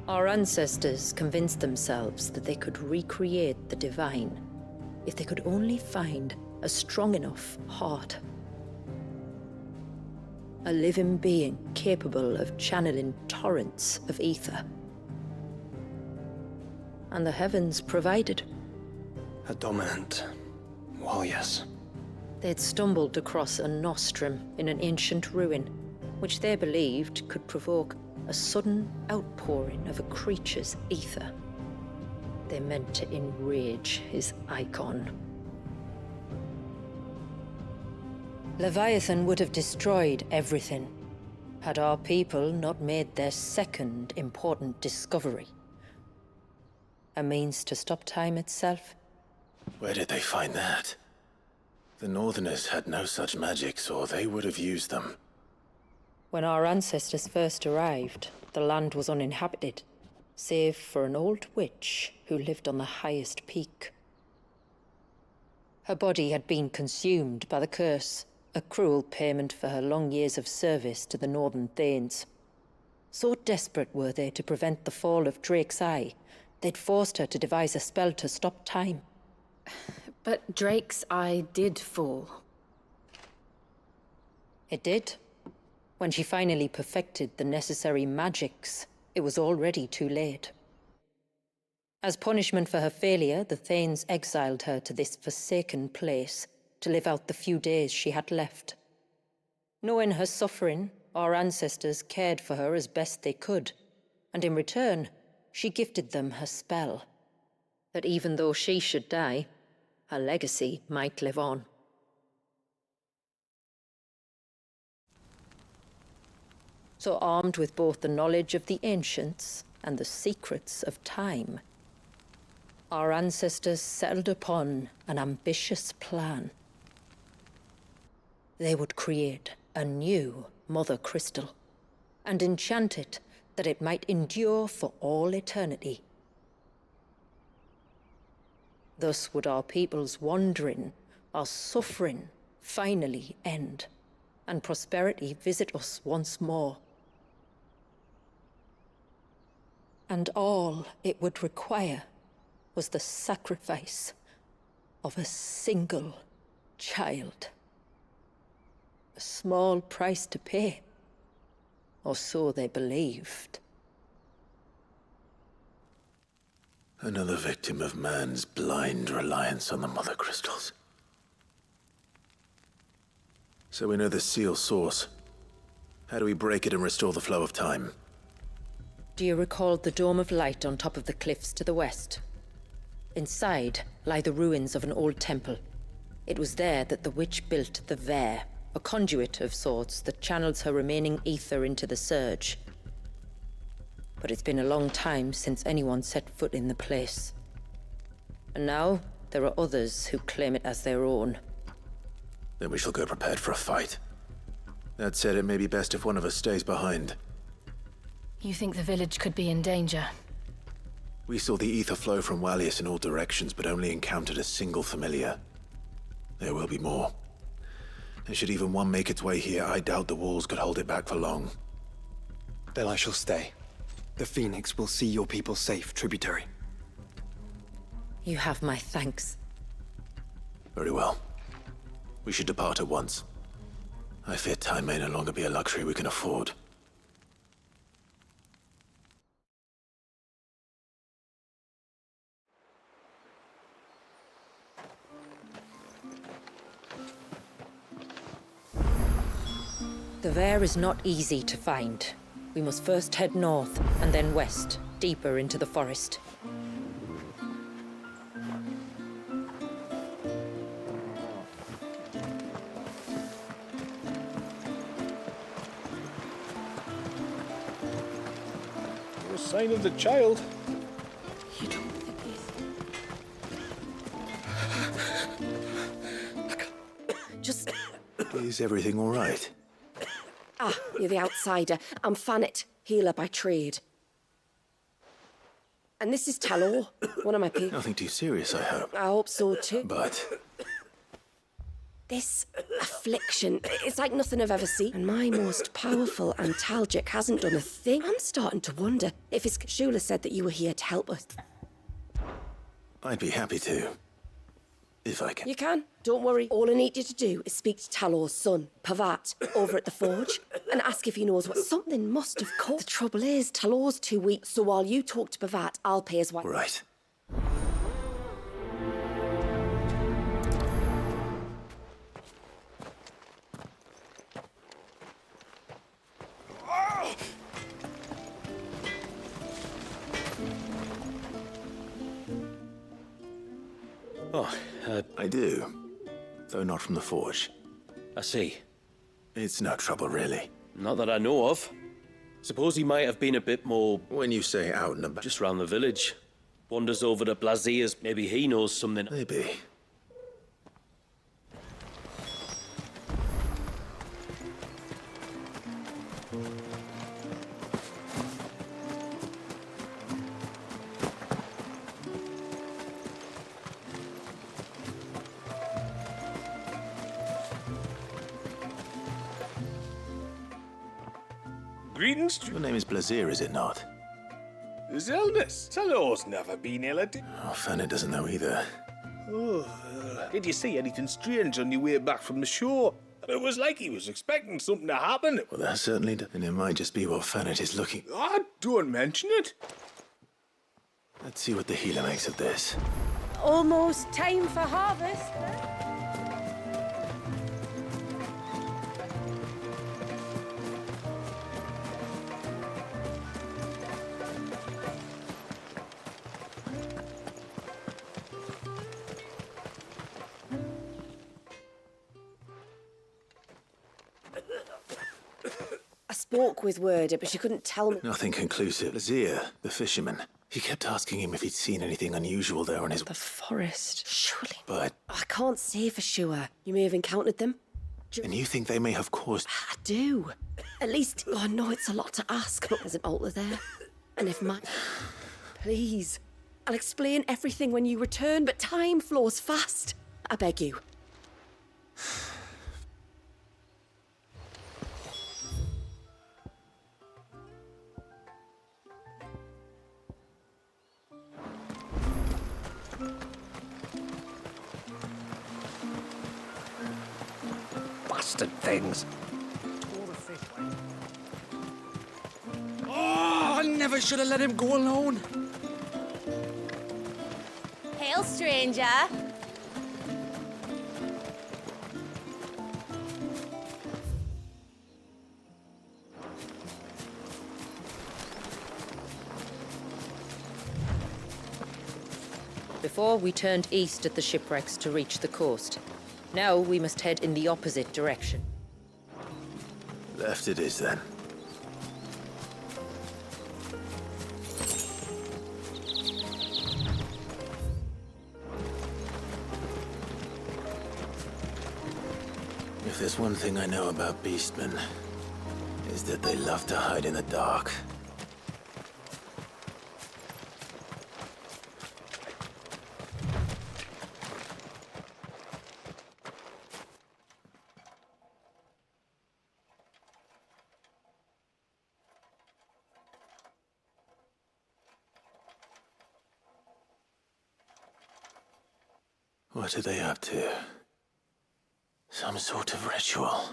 Speaker 3: Our ancestors convinced themselves that they could recreate the divine if they could only find a strong enough heart. A living being capable of channeling torrents of ether. And the heavens provided.
Speaker 1: A dominant. Well, yes.
Speaker 3: They'd stumbled across a nostrum in an ancient ruin, which they believed could provoke a sudden outpouring of a creature's ether. They meant to enrage his icon. Leviathan would have destroyed everything, had our people not made their second important discovery. A means to stop time itself.
Speaker 2: Where did they find that? The Northerners had no such magics, or they would have used them.
Speaker 3: When our ancestors first arrived, the land was uninhabited, save for an old witch who lived on the highest peak. Her body had been consumed by the curse, A cruel payment for her long years of service to the Northern Thanes. So desperate were they to prevent the fall of Drake's Eye, they'd forced her to devise a spell to stop time.
Speaker 5: But Drake's Eye did fall.
Speaker 3: It did. When she finally perfected the necessary magics, it was already too late. As punishment for her failure, the Thanes exiled her to this forsaken place to live out the few days she had left. Knowing her suffering, our ancestors cared for her as best they could, and in return, she gifted them her spell. That even though she should die, her legacy might live on. So armed with both the knowledge of the ancients and the secrets of time, our ancestors settled upon an ambitious plan. They would create a new Mother Crystal and enchant it that it might endure for all eternity. Thus would our people's wandering, our suffering, finally end, and prosperity visit us once more. And all it would require was the sacrifice of a single child. A small price to pay, or so they believed.
Speaker 2: Another victim of man's blind reliance on the Mother Crystals. So we know the seal source. How do we break it and restore the flow of time?
Speaker 3: Do you recall the Dome of Light on top of the cliffs to the west? Inside lie the ruins of an old temple. It was there that the witch built the Vare, a conduit of sorts that channels her remaining ether into the surge. But it's been a long time since anyone set foot in the place. And now, there are others who claim it as their own.
Speaker 2: Then we shall go prepared for a fight. That said, it may be best if one of us stays behind.
Speaker 5: You think the village could be in danger?
Speaker 2: We saw the ether flow from Wallius in all directions, but only encountered a single familiar. There will be more. And should even one make its way here, I doubt the walls could hold it back for long.
Speaker 1: Then I shall stay. The Phoenix will see your people safe, tributary.
Speaker 3: You have my thanks.
Speaker 2: Very well. We should depart at once. I fear time may no longer be a luxury we can afford.
Speaker 3: The Vare is not easy to find. We must first head north, and then west, deeper into the forest.
Speaker 12: No sign of the child.
Speaker 11: You don't think he's... Just...
Speaker 2: Is everything all right?
Speaker 11: Ah, you're the outsider. I'm Fannet, healer by trade. And this is Talor, one of my people.
Speaker 2: Nothing too serious, I hope.
Speaker 11: I hope so too.
Speaker 2: But
Speaker 11: This affliction, it's like nothing I've ever seen. And my most powerful antalgic hasn't done a thing. I'm starting to wonder if it's... Shula said that you were here to help us.
Speaker 2: I'd be happy to. If I can.
Speaker 11: You can. Don't worry. All I need you to do is speak to Talor's son, Pavat, over at the forge, and ask if he knows what... Something must have caused... The trouble is, Talor's too weak, so while you talk to Pavat, I'll pay his wife.
Speaker 2: Right.
Speaker 13: Oh,
Speaker 2: I do. Though not from the forge.
Speaker 13: I see.
Speaker 2: It's no trouble, really.
Speaker 13: Not that I know of. Suppose he might have been a bit more...
Speaker 2: When you say out and about...
Speaker 13: just round the village. Wanders over to Blaziers. Maybe he knows something.
Speaker 2: Maybe.
Speaker 12: Greetings.
Speaker 2: Your name is Blazir, is it not?
Speaker 12: Zelnus. Talos never been ill at it.
Speaker 2: Oh, Fenner doesn't know either.
Speaker 12: Oh, did you see anything strange on your way back from the shore? It was like he was expecting something to happen.
Speaker 2: Well, that certainly does. And it might just be what Fenner is looking.
Speaker 12: Ah, don't mention it.
Speaker 2: Let's see what the healer makes of this.
Speaker 4: Almost time for harvest.
Speaker 11: I spoke with Werder, but she couldn't tell me.
Speaker 2: Nothing conclusive. Blazir, the fisherman. He kept asking him if he'd seen anything unusual there on his...
Speaker 11: The forest. Surely.
Speaker 2: But...
Speaker 11: I can't say for sure. You may have encountered them.
Speaker 2: And you think they may have caused...
Speaker 11: I do. At least, I know it's a lot to ask, but there's an altar there. And if my... Please. I'll explain everything when you return, but time flows fast. I beg you.
Speaker 6: Bastard things.
Speaker 14: Oh, I never should have let him go alone.
Speaker 8: Hail, stranger.
Speaker 3: Before, we turned east at the shipwrecks to reach the coast. Now we must head in the opposite direction.
Speaker 2: Left it is, then. If there's one thing I know about beastmen, is that they love to hide in the dark. What are they up to? Some sort of ritual.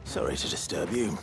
Speaker 2: Sorry to disturb you.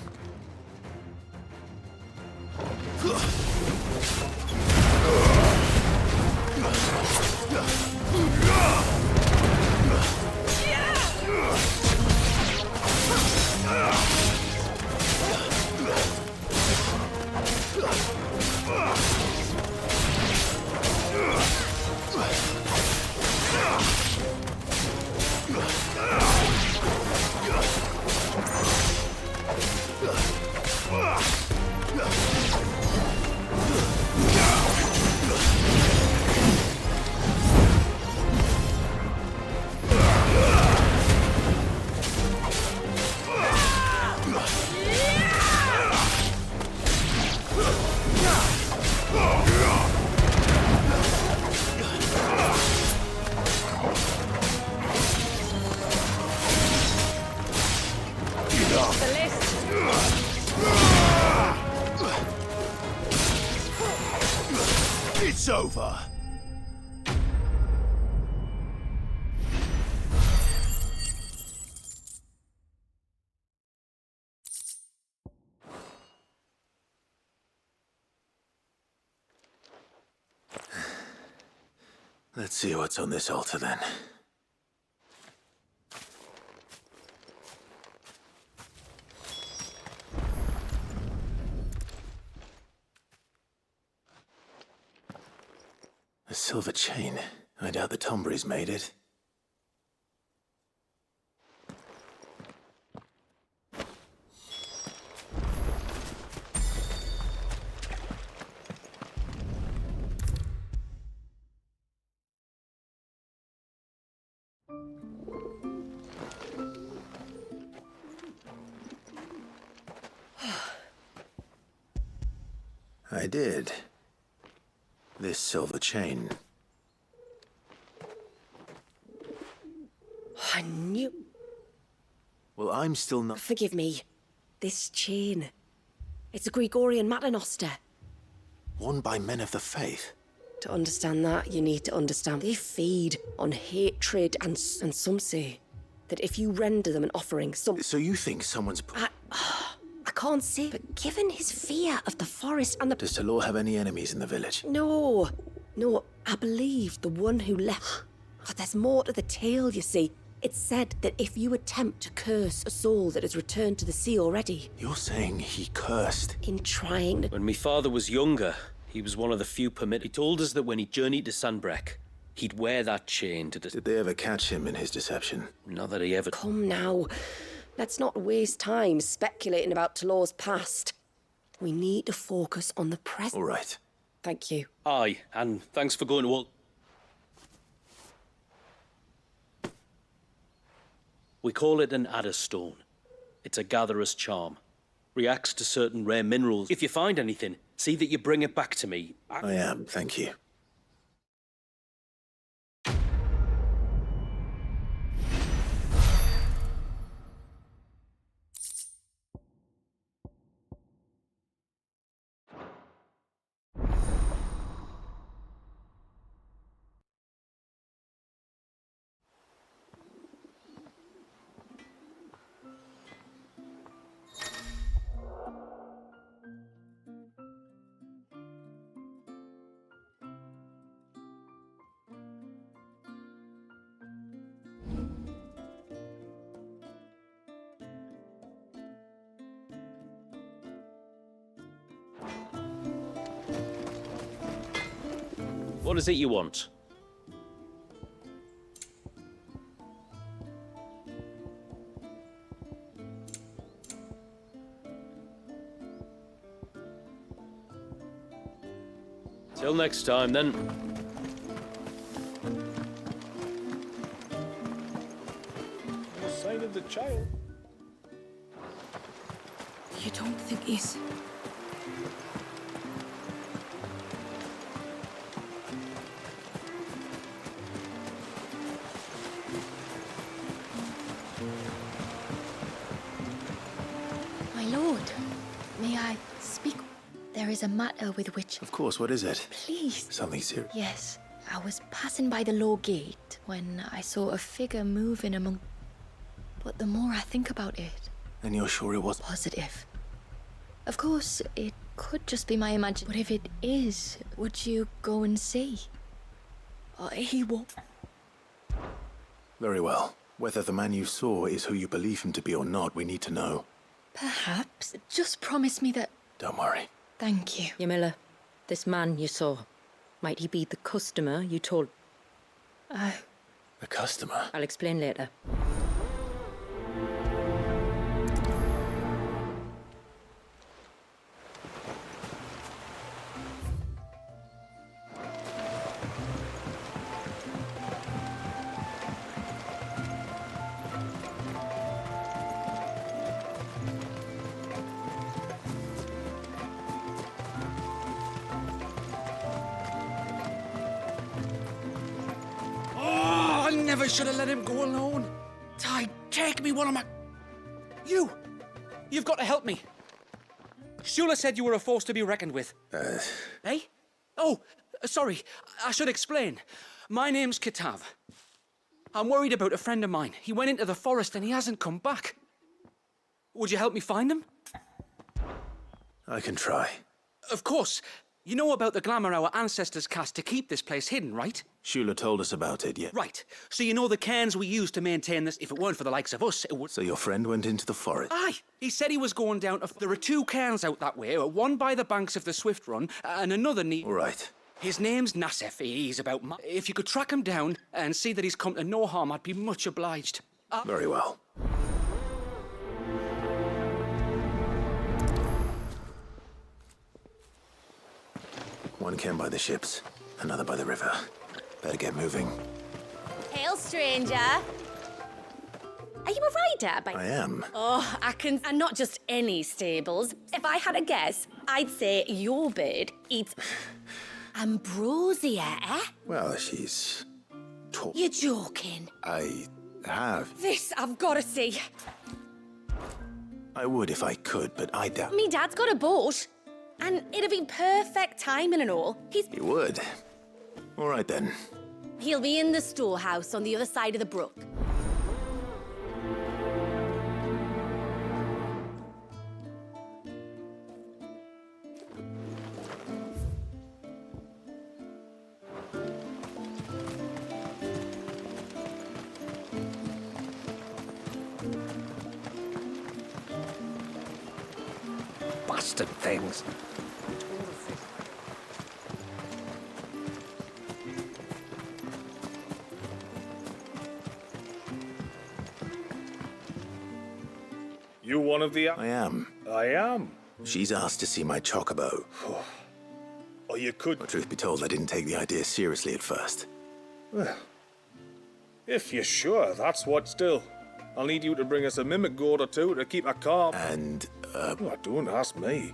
Speaker 2: It's over. Let's see what's on this altar, then. A silver chain. I doubt the Tomberries made it. I did. This silver chain.
Speaker 11: I knew...
Speaker 2: Well, I'm still not...
Speaker 11: Forgive me. This chain. It's a Gregorian Maternoster.
Speaker 2: Worn by men of the faith.
Speaker 11: To understand that, you need to understand they feed on hatred, and some say that if you render them an offering, some...
Speaker 2: So you think someone's...
Speaker 11: I can't say, but given his fear of the forest and the...
Speaker 2: Does Talor have any enemies in the village?
Speaker 11: No, I believe the one who left... But there's more to the tale, you see. It's said that if you attempt to curse a soul that has returned to the sea already...
Speaker 2: You're saying he cursed?
Speaker 11: In trying to...
Speaker 13: When my father was younger, he was one of the few permitted. He told us that when he journeyed to Sanbreque, he'd wear that chain to...
Speaker 2: Did they ever catch him in his deception?
Speaker 13: Not that he ever...
Speaker 11: Come now. Let's not waste time speculating about Talor's past. We need to focus on the present.
Speaker 2: All right.
Speaker 11: Thank you.
Speaker 13: Aye, and thanks for going to all... We call it an adder stone. It's a gatherer's charm. Reacts to certain rare minerals. If you find anything, see that you bring it back to me.
Speaker 2: I am, thank you.
Speaker 13: What is it you want? Till next time, then.
Speaker 12: No sign of the child.
Speaker 9: You don't think he's...
Speaker 15: My lord, may I speak? There is a matter with which...
Speaker 2: Of course, what is it?
Speaker 15: Please.
Speaker 2: Something serious?
Speaker 15: Yes, I was passing by the low gate when I saw a figure moving among... But the more I think about it...
Speaker 2: And you're sure it was...
Speaker 15: Positive. Of course, it could just be my imagination. But if it is, would you go and see? He won't...
Speaker 2: Very well. Whether the man you saw is who you believe him to be or not, we need to know.
Speaker 15: Perhaps. Just promise me that...
Speaker 2: Don't worry.
Speaker 15: Thank you.
Speaker 3: Yamila, this man you saw, might he be the customer you told...
Speaker 2: The customer?
Speaker 3: I'll explain later.
Speaker 14: Oh, I never should have let him go alone. Ty, take me one of my... You've got to help me. Shula said you were a force to be reckoned with. Eh? Oh, sorry. I should explain. My name's Kitav. I'm worried about a friend of mine. He went into the forest and he hasn't come back. Would you help me find him?
Speaker 2: I can try.
Speaker 14: Of course. You know about the glamour our ancestors cast to keep this place hidden, right?
Speaker 2: Shula told us about it, yeah.
Speaker 14: Right. So you know the cairns we use to maintain this. If it weren't for the likes of us, it would...
Speaker 2: So your friend went into the forest?
Speaker 14: Aye. He said he was going down... There are two cairns out that way, one by the banks of the Swift Run, and another near...
Speaker 2: All right.
Speaker 14: His name's Nassef. He's about... If you could track him down and see that he's come to no harm, I'd be much obliged.
Speaker 2: Very well. One cairn by the ships, another by the river. Better get moving.
Speaker 8: Hail, stranger.
Speaker 11: Are you a rider?
Speaker 2: I am.
Speaker 11: Oh, and not just any stables. If I had a guess, I'd say your bird eats ambrosia, eh?
Speaker 2: Well, she's tall.
Speaker 11: You're joking.
Speaker 2: I have.
Speaker 11: This I've got to see.
Speaker 2: I would if I could, but I doubt.
Speaker 11: Me dad's got a boat, and it'd be perfect timing and all.
Speaker 2: He would. All right then.
Speaker 11: He'll be in the storehouse on the other side of the brook.
Speaker 6: Bastard things.
Speaker 12: You one of the...
Speaker 2: I am.
Speaker 12: I am.
Speaker 2: She's asked to see my chocobo.
Speaker 12: Or you could...
Speaker 2: But truth be told, I didn't take the idea seriously at first.
Speaker 12: Well, if you're sure, that's what still. I'll need you to bring us a mimic gourd or two to keep her calm.
Speaker 2: And,
Speaker 12: Oh, don't ask me.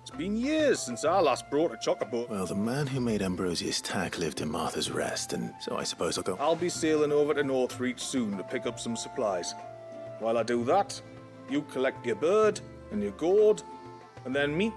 Speaker 12: It's been years since I last brought a chocobo.
Speaker 2: well, the man who made Ambrosia's tack lived in Martha's Rest, and so I suppose I'll go.
Speaker 12: I'll be sailing over to Northreach soon to pick up some supplies. While I do that, you collect your bird and your gourd, and then meet.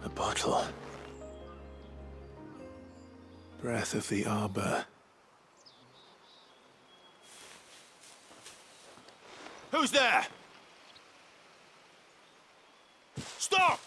Speaker 2: A bottle. Breath of the Arbor.
Speaker 12: Who's there? Stop!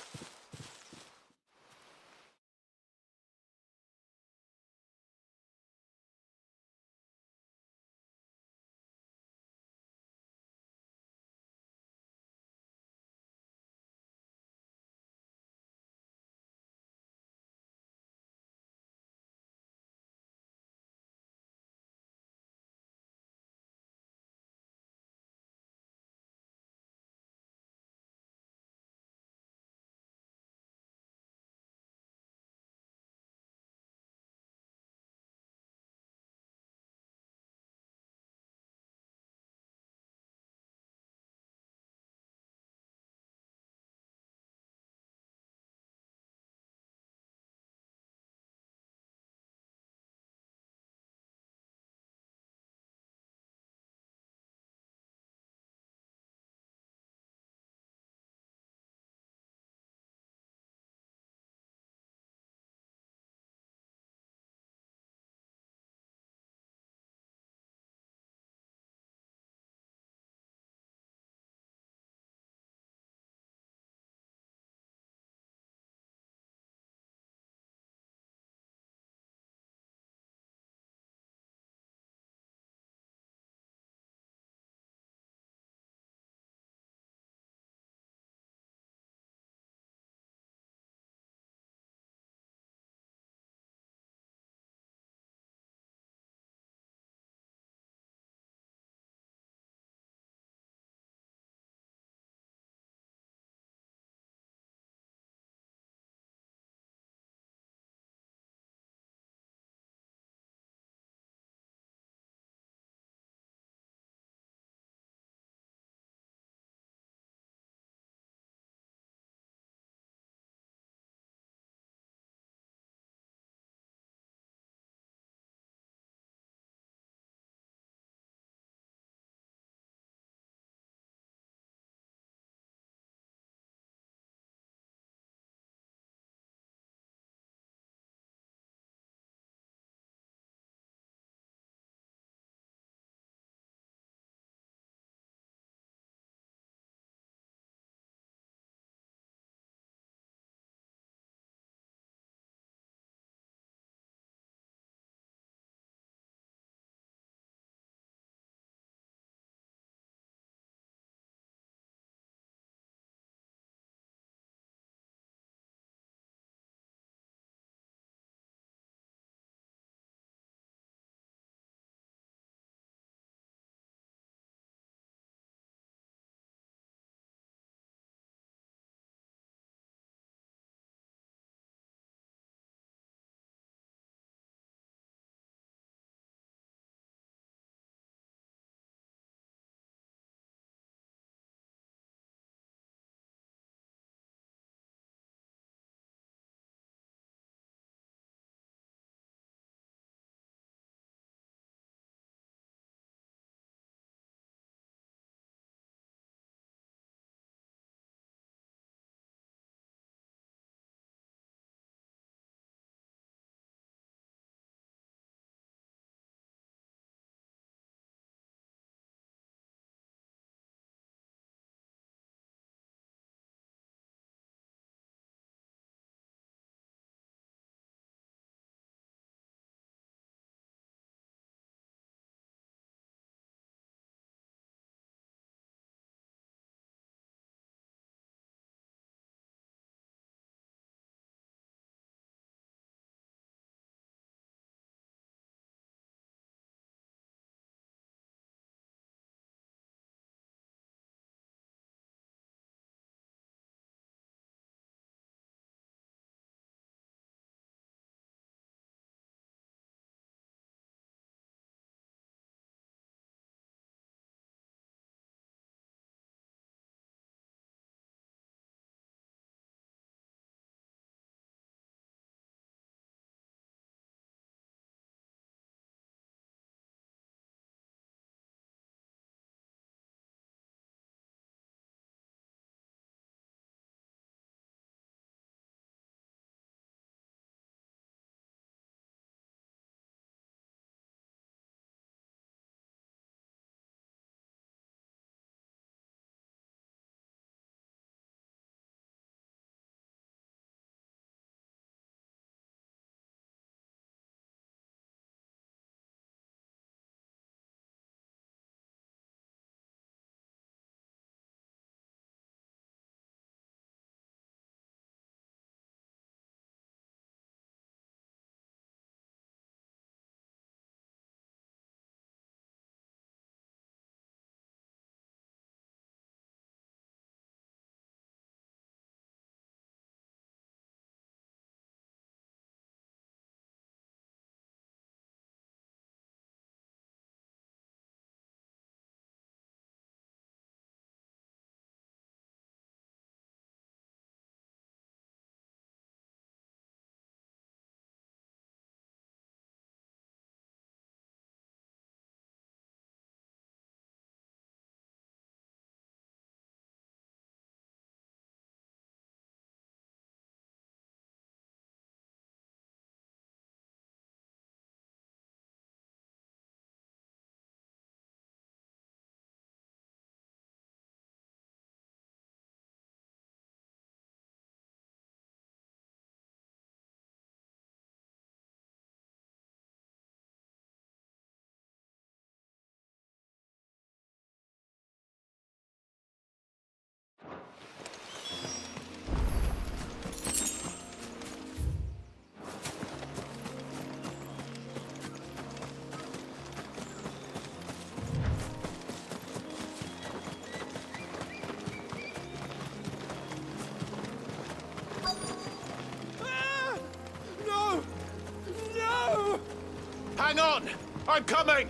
Speaker 2: Hang on! I'm coming!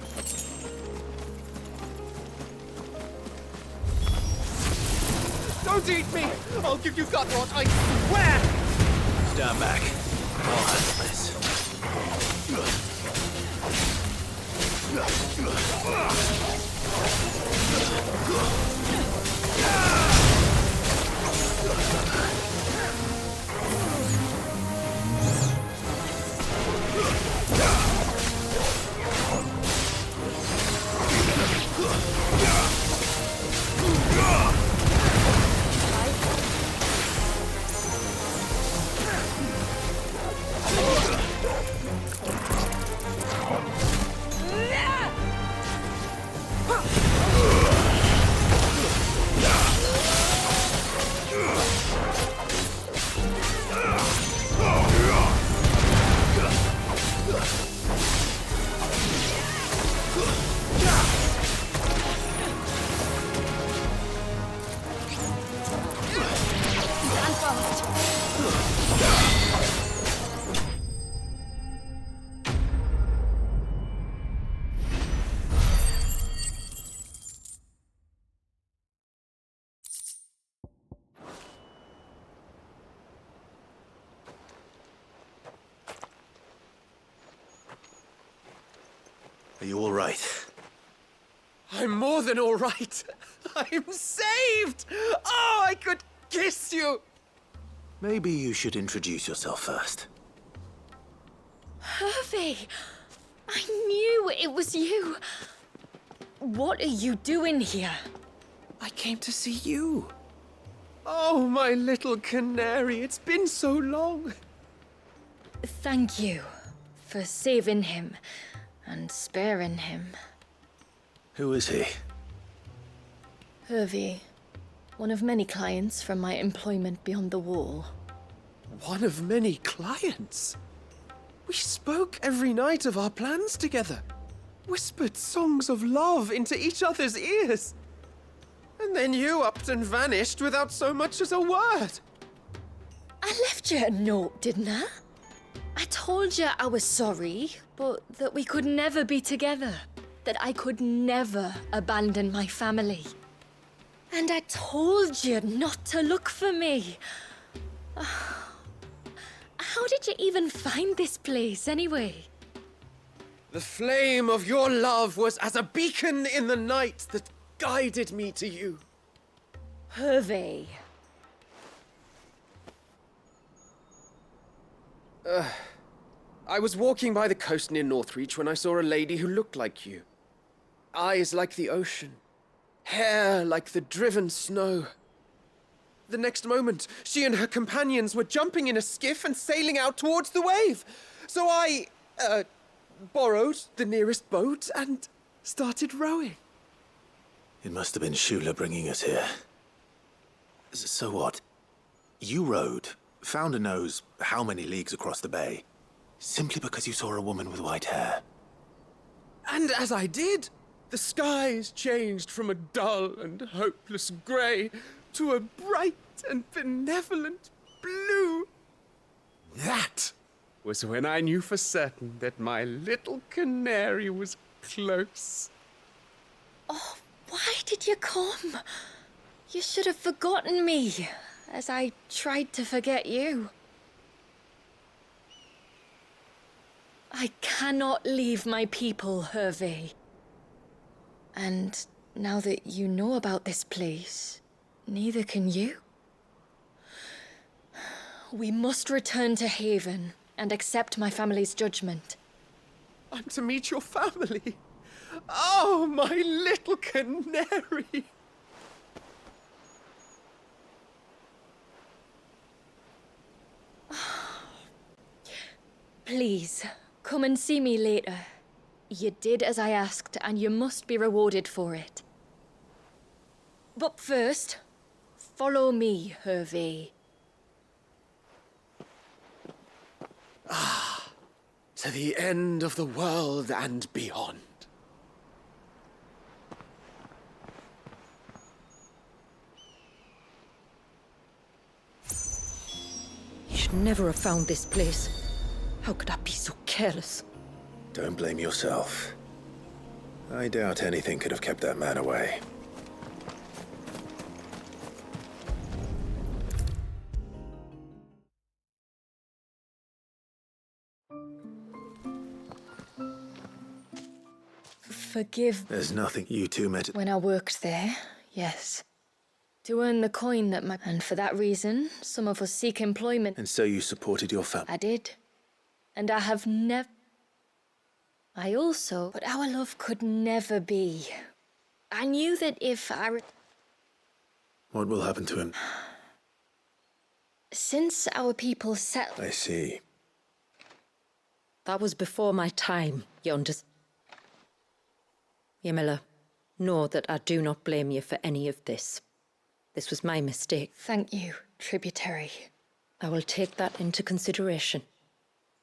Speaker 10: Don't eat me! I'll give you gut rot, I swear!
Speaker 2: Stand back. I'll handle this. Are you all right?
Speaker 10: I'm more than all right. I'm saved! Oh, I could kiss you!
Speaker 2: Maybe you should introduce yourself first.
Speaker 15: Hervey! I knew it was you. What are you doing here?
Speaker 10: I came to see you. Oh, my little canary, it's been so long.
Speaker 15: Thank you for saving him and sparing him.
Speaker 2: Who is he?
Speaker 15: Hervey, one of many clients from my employment beyond the wall.
Speaker 10: One of many clients? We spoke every night of our plans together. Whispered songs of love into each other's ears. And then you upped and vanished without so much as a word.
Speaker 15: I left you a note, didn't I? I told you I was sorry, but that we could never be together. That I could never abandon my family. And I told you not to look for me. How did you even find this place, anyway?
Speaker 10: The flame of your love was as a beacon in the night that guided me to you.
Speaker 15: Hervey.
Speaker 10: I was walking by the coast near Northreach when I saw a lady who looked like you. Eyes like the ocean. Hair like the driven snow. The next moment, she and her companions were jumping in a skiff and sailing out towards the wave. So I, borrowed the nearest boat and started rowing.
Speaker 2: It must have been Shula bringing us here. So what? You rowed, found a nose how many leagues across the bay, simply because you saw a woman with white hair.
Speaker 10: And as I did, the skies changed from a dull and hopeless grey to a bright and benevolent blue. That was when I knew for certain that my little canary was close.
Speaker 15: Oh, why did you come? You should have forgotten me, as I tried to forget you. I cannot leave my people, Hervey. And now that you know about this place, neither can you. We must return to Haven and accept my family's judgment.
Speaker 10: I'm to meet your family. Oh, my little canary.
Speaker 15: Please, come and see me later. You did as I asked, and you must be rewarded for it. But first, follow me, Hervey.
Speaker 10: To the end of the world and beyond.
Speaker 3: You should never have found this place. How could I be so careless?
Speaker 2: Don't blame yourself. I doubt anything could have kept that man away.
Speaker 15: Forgive.
Speaker 2: There's nothing you two met.
Speaker 15: When I worked there, yes. To earn the coin that my... And for that reason, some of us seek employment.
Speaker 2: And so you supported your family.
Speaker 15: I did. And I have never... I also... But our love could never be. I knew that if I...
Speaker 2: What will happen to him?
Speaker 15: Since our people settled...
Speaker 2: I see.
Speaker 3: That was before my time, Yonders. Yamila, know that I do not blame you for any of this. This was my mistake.
Speaker 15: Thank you, tributary.
Speaker 3: I will take that into consideration.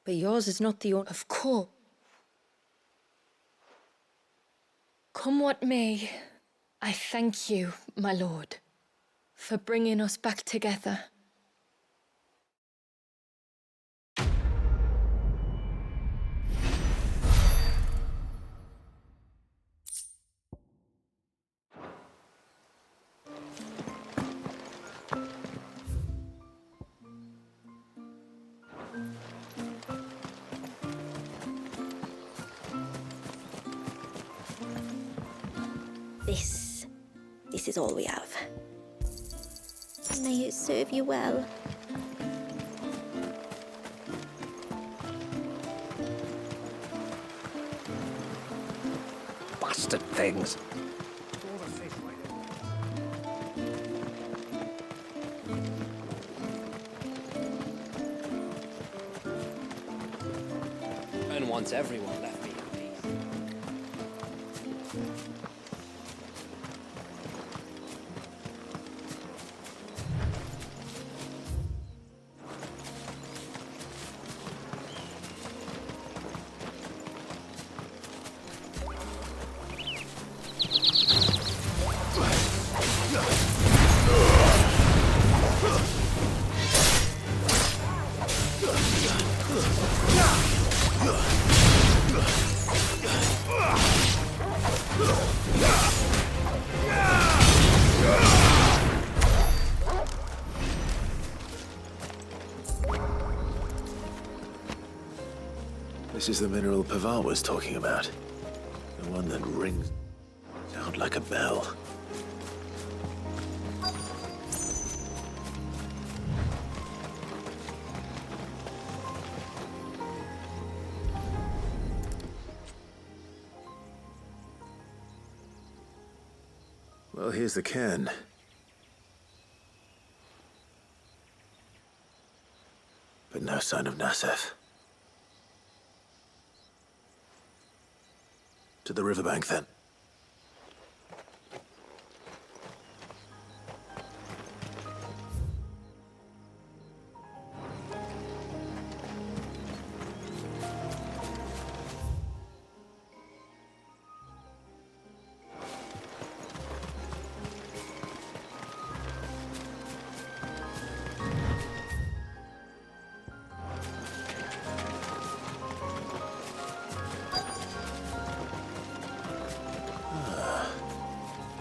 Speaker 3: But yours is not the only...
Speaker 15: Of course. Come what may, I thank you, my lord, for bringing us back together.
Speaker 4: This is all we have.
Speaker 8: May it serve you well.
Speaker 6: Bastard things.
Speaker 14: And once everyone left me in peace.
Speaker 2: This is the mineral Pavar was talking about. The one that rings out like a bell. Well, here's the cairn. But no sign of Nasef. To the riverbank, then.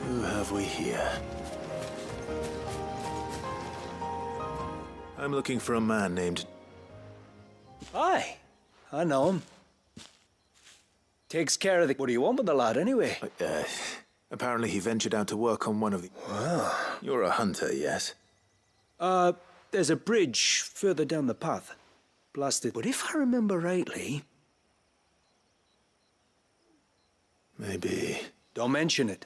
Speaker 2: Who have we here? I'm looking for a man named...
Speaker 1: Aye, I know him. Takes care of the... What do you want with the lad, anyway?
Speaker 2: Apparently he ventured out to work on one of the...
Speaker 1: Well...
Speaker 2: You're a hunter, yes?
Speaker 1: There's a bridge further down the path. Blasted. But if I remember rightly...
Speaker 2: Maybe...
Speaker 1: Don't mention it.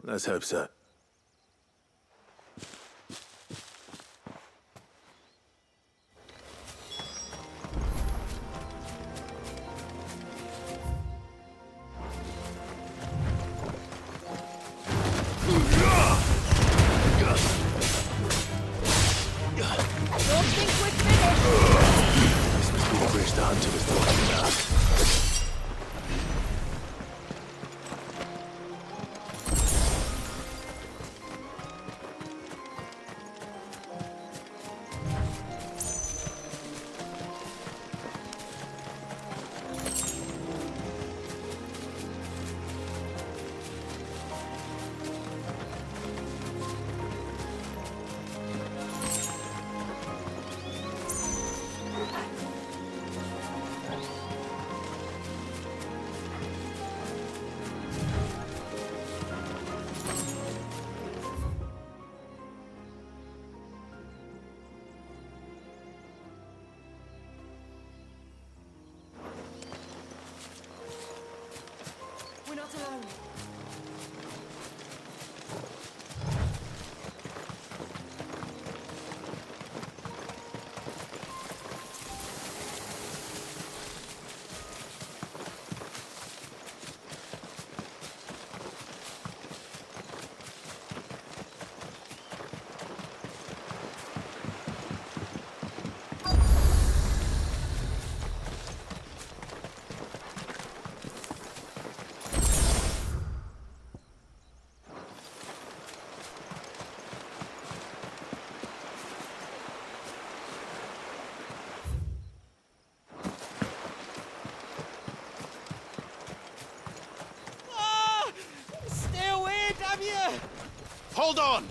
Speaker 2: Let's hope so.
Speaker 15: Don't think we're finished!
Speaker 2: This must be the bridge the hunter was talking about. Hold on!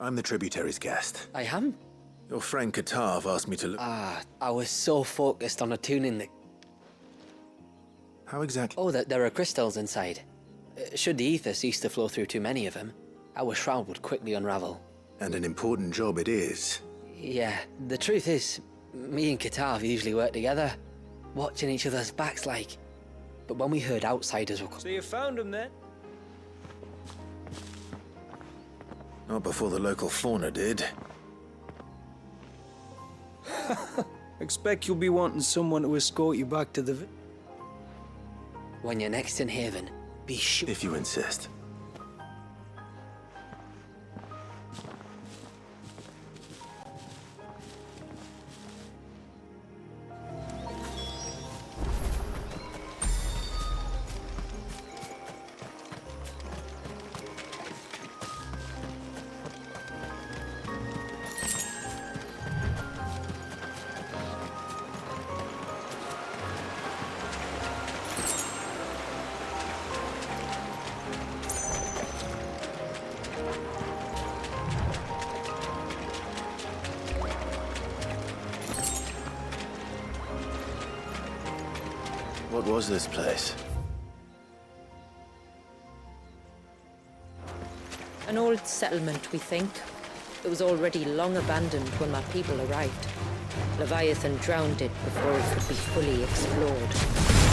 Speaker 16: I'm the tributary's guest.
Speaker 14: I am?
Speaker 16: Your friend Katav asked me to look...
Speaker 14: I was so focused on attuning the...
Speaker 16: How exactly?
Speaker 14: Oh, there are crystals inside. Should the ether cease to flow through too many of them, our shroud would quickly unravel.
Speaker 16: And an important job it is.
Speaker 14: Yeah, the truth is, me and Katav usually work together, watching each other's backs like. But when we heard outsiders were...
Speaker 17: So you found him then?
Speaker 16: Not before the local fauna did.
Speaker 17: Expect you'll be wanting someone to escort you back to the...
Speaker 14: When you're next in Haven, be sure...
Speaker 16: If you insist. What was this place?
Speaker 3: An old settlement, we think. It was already long abandoned when my people arrived. Leviathan drowned it before it could be fully explored.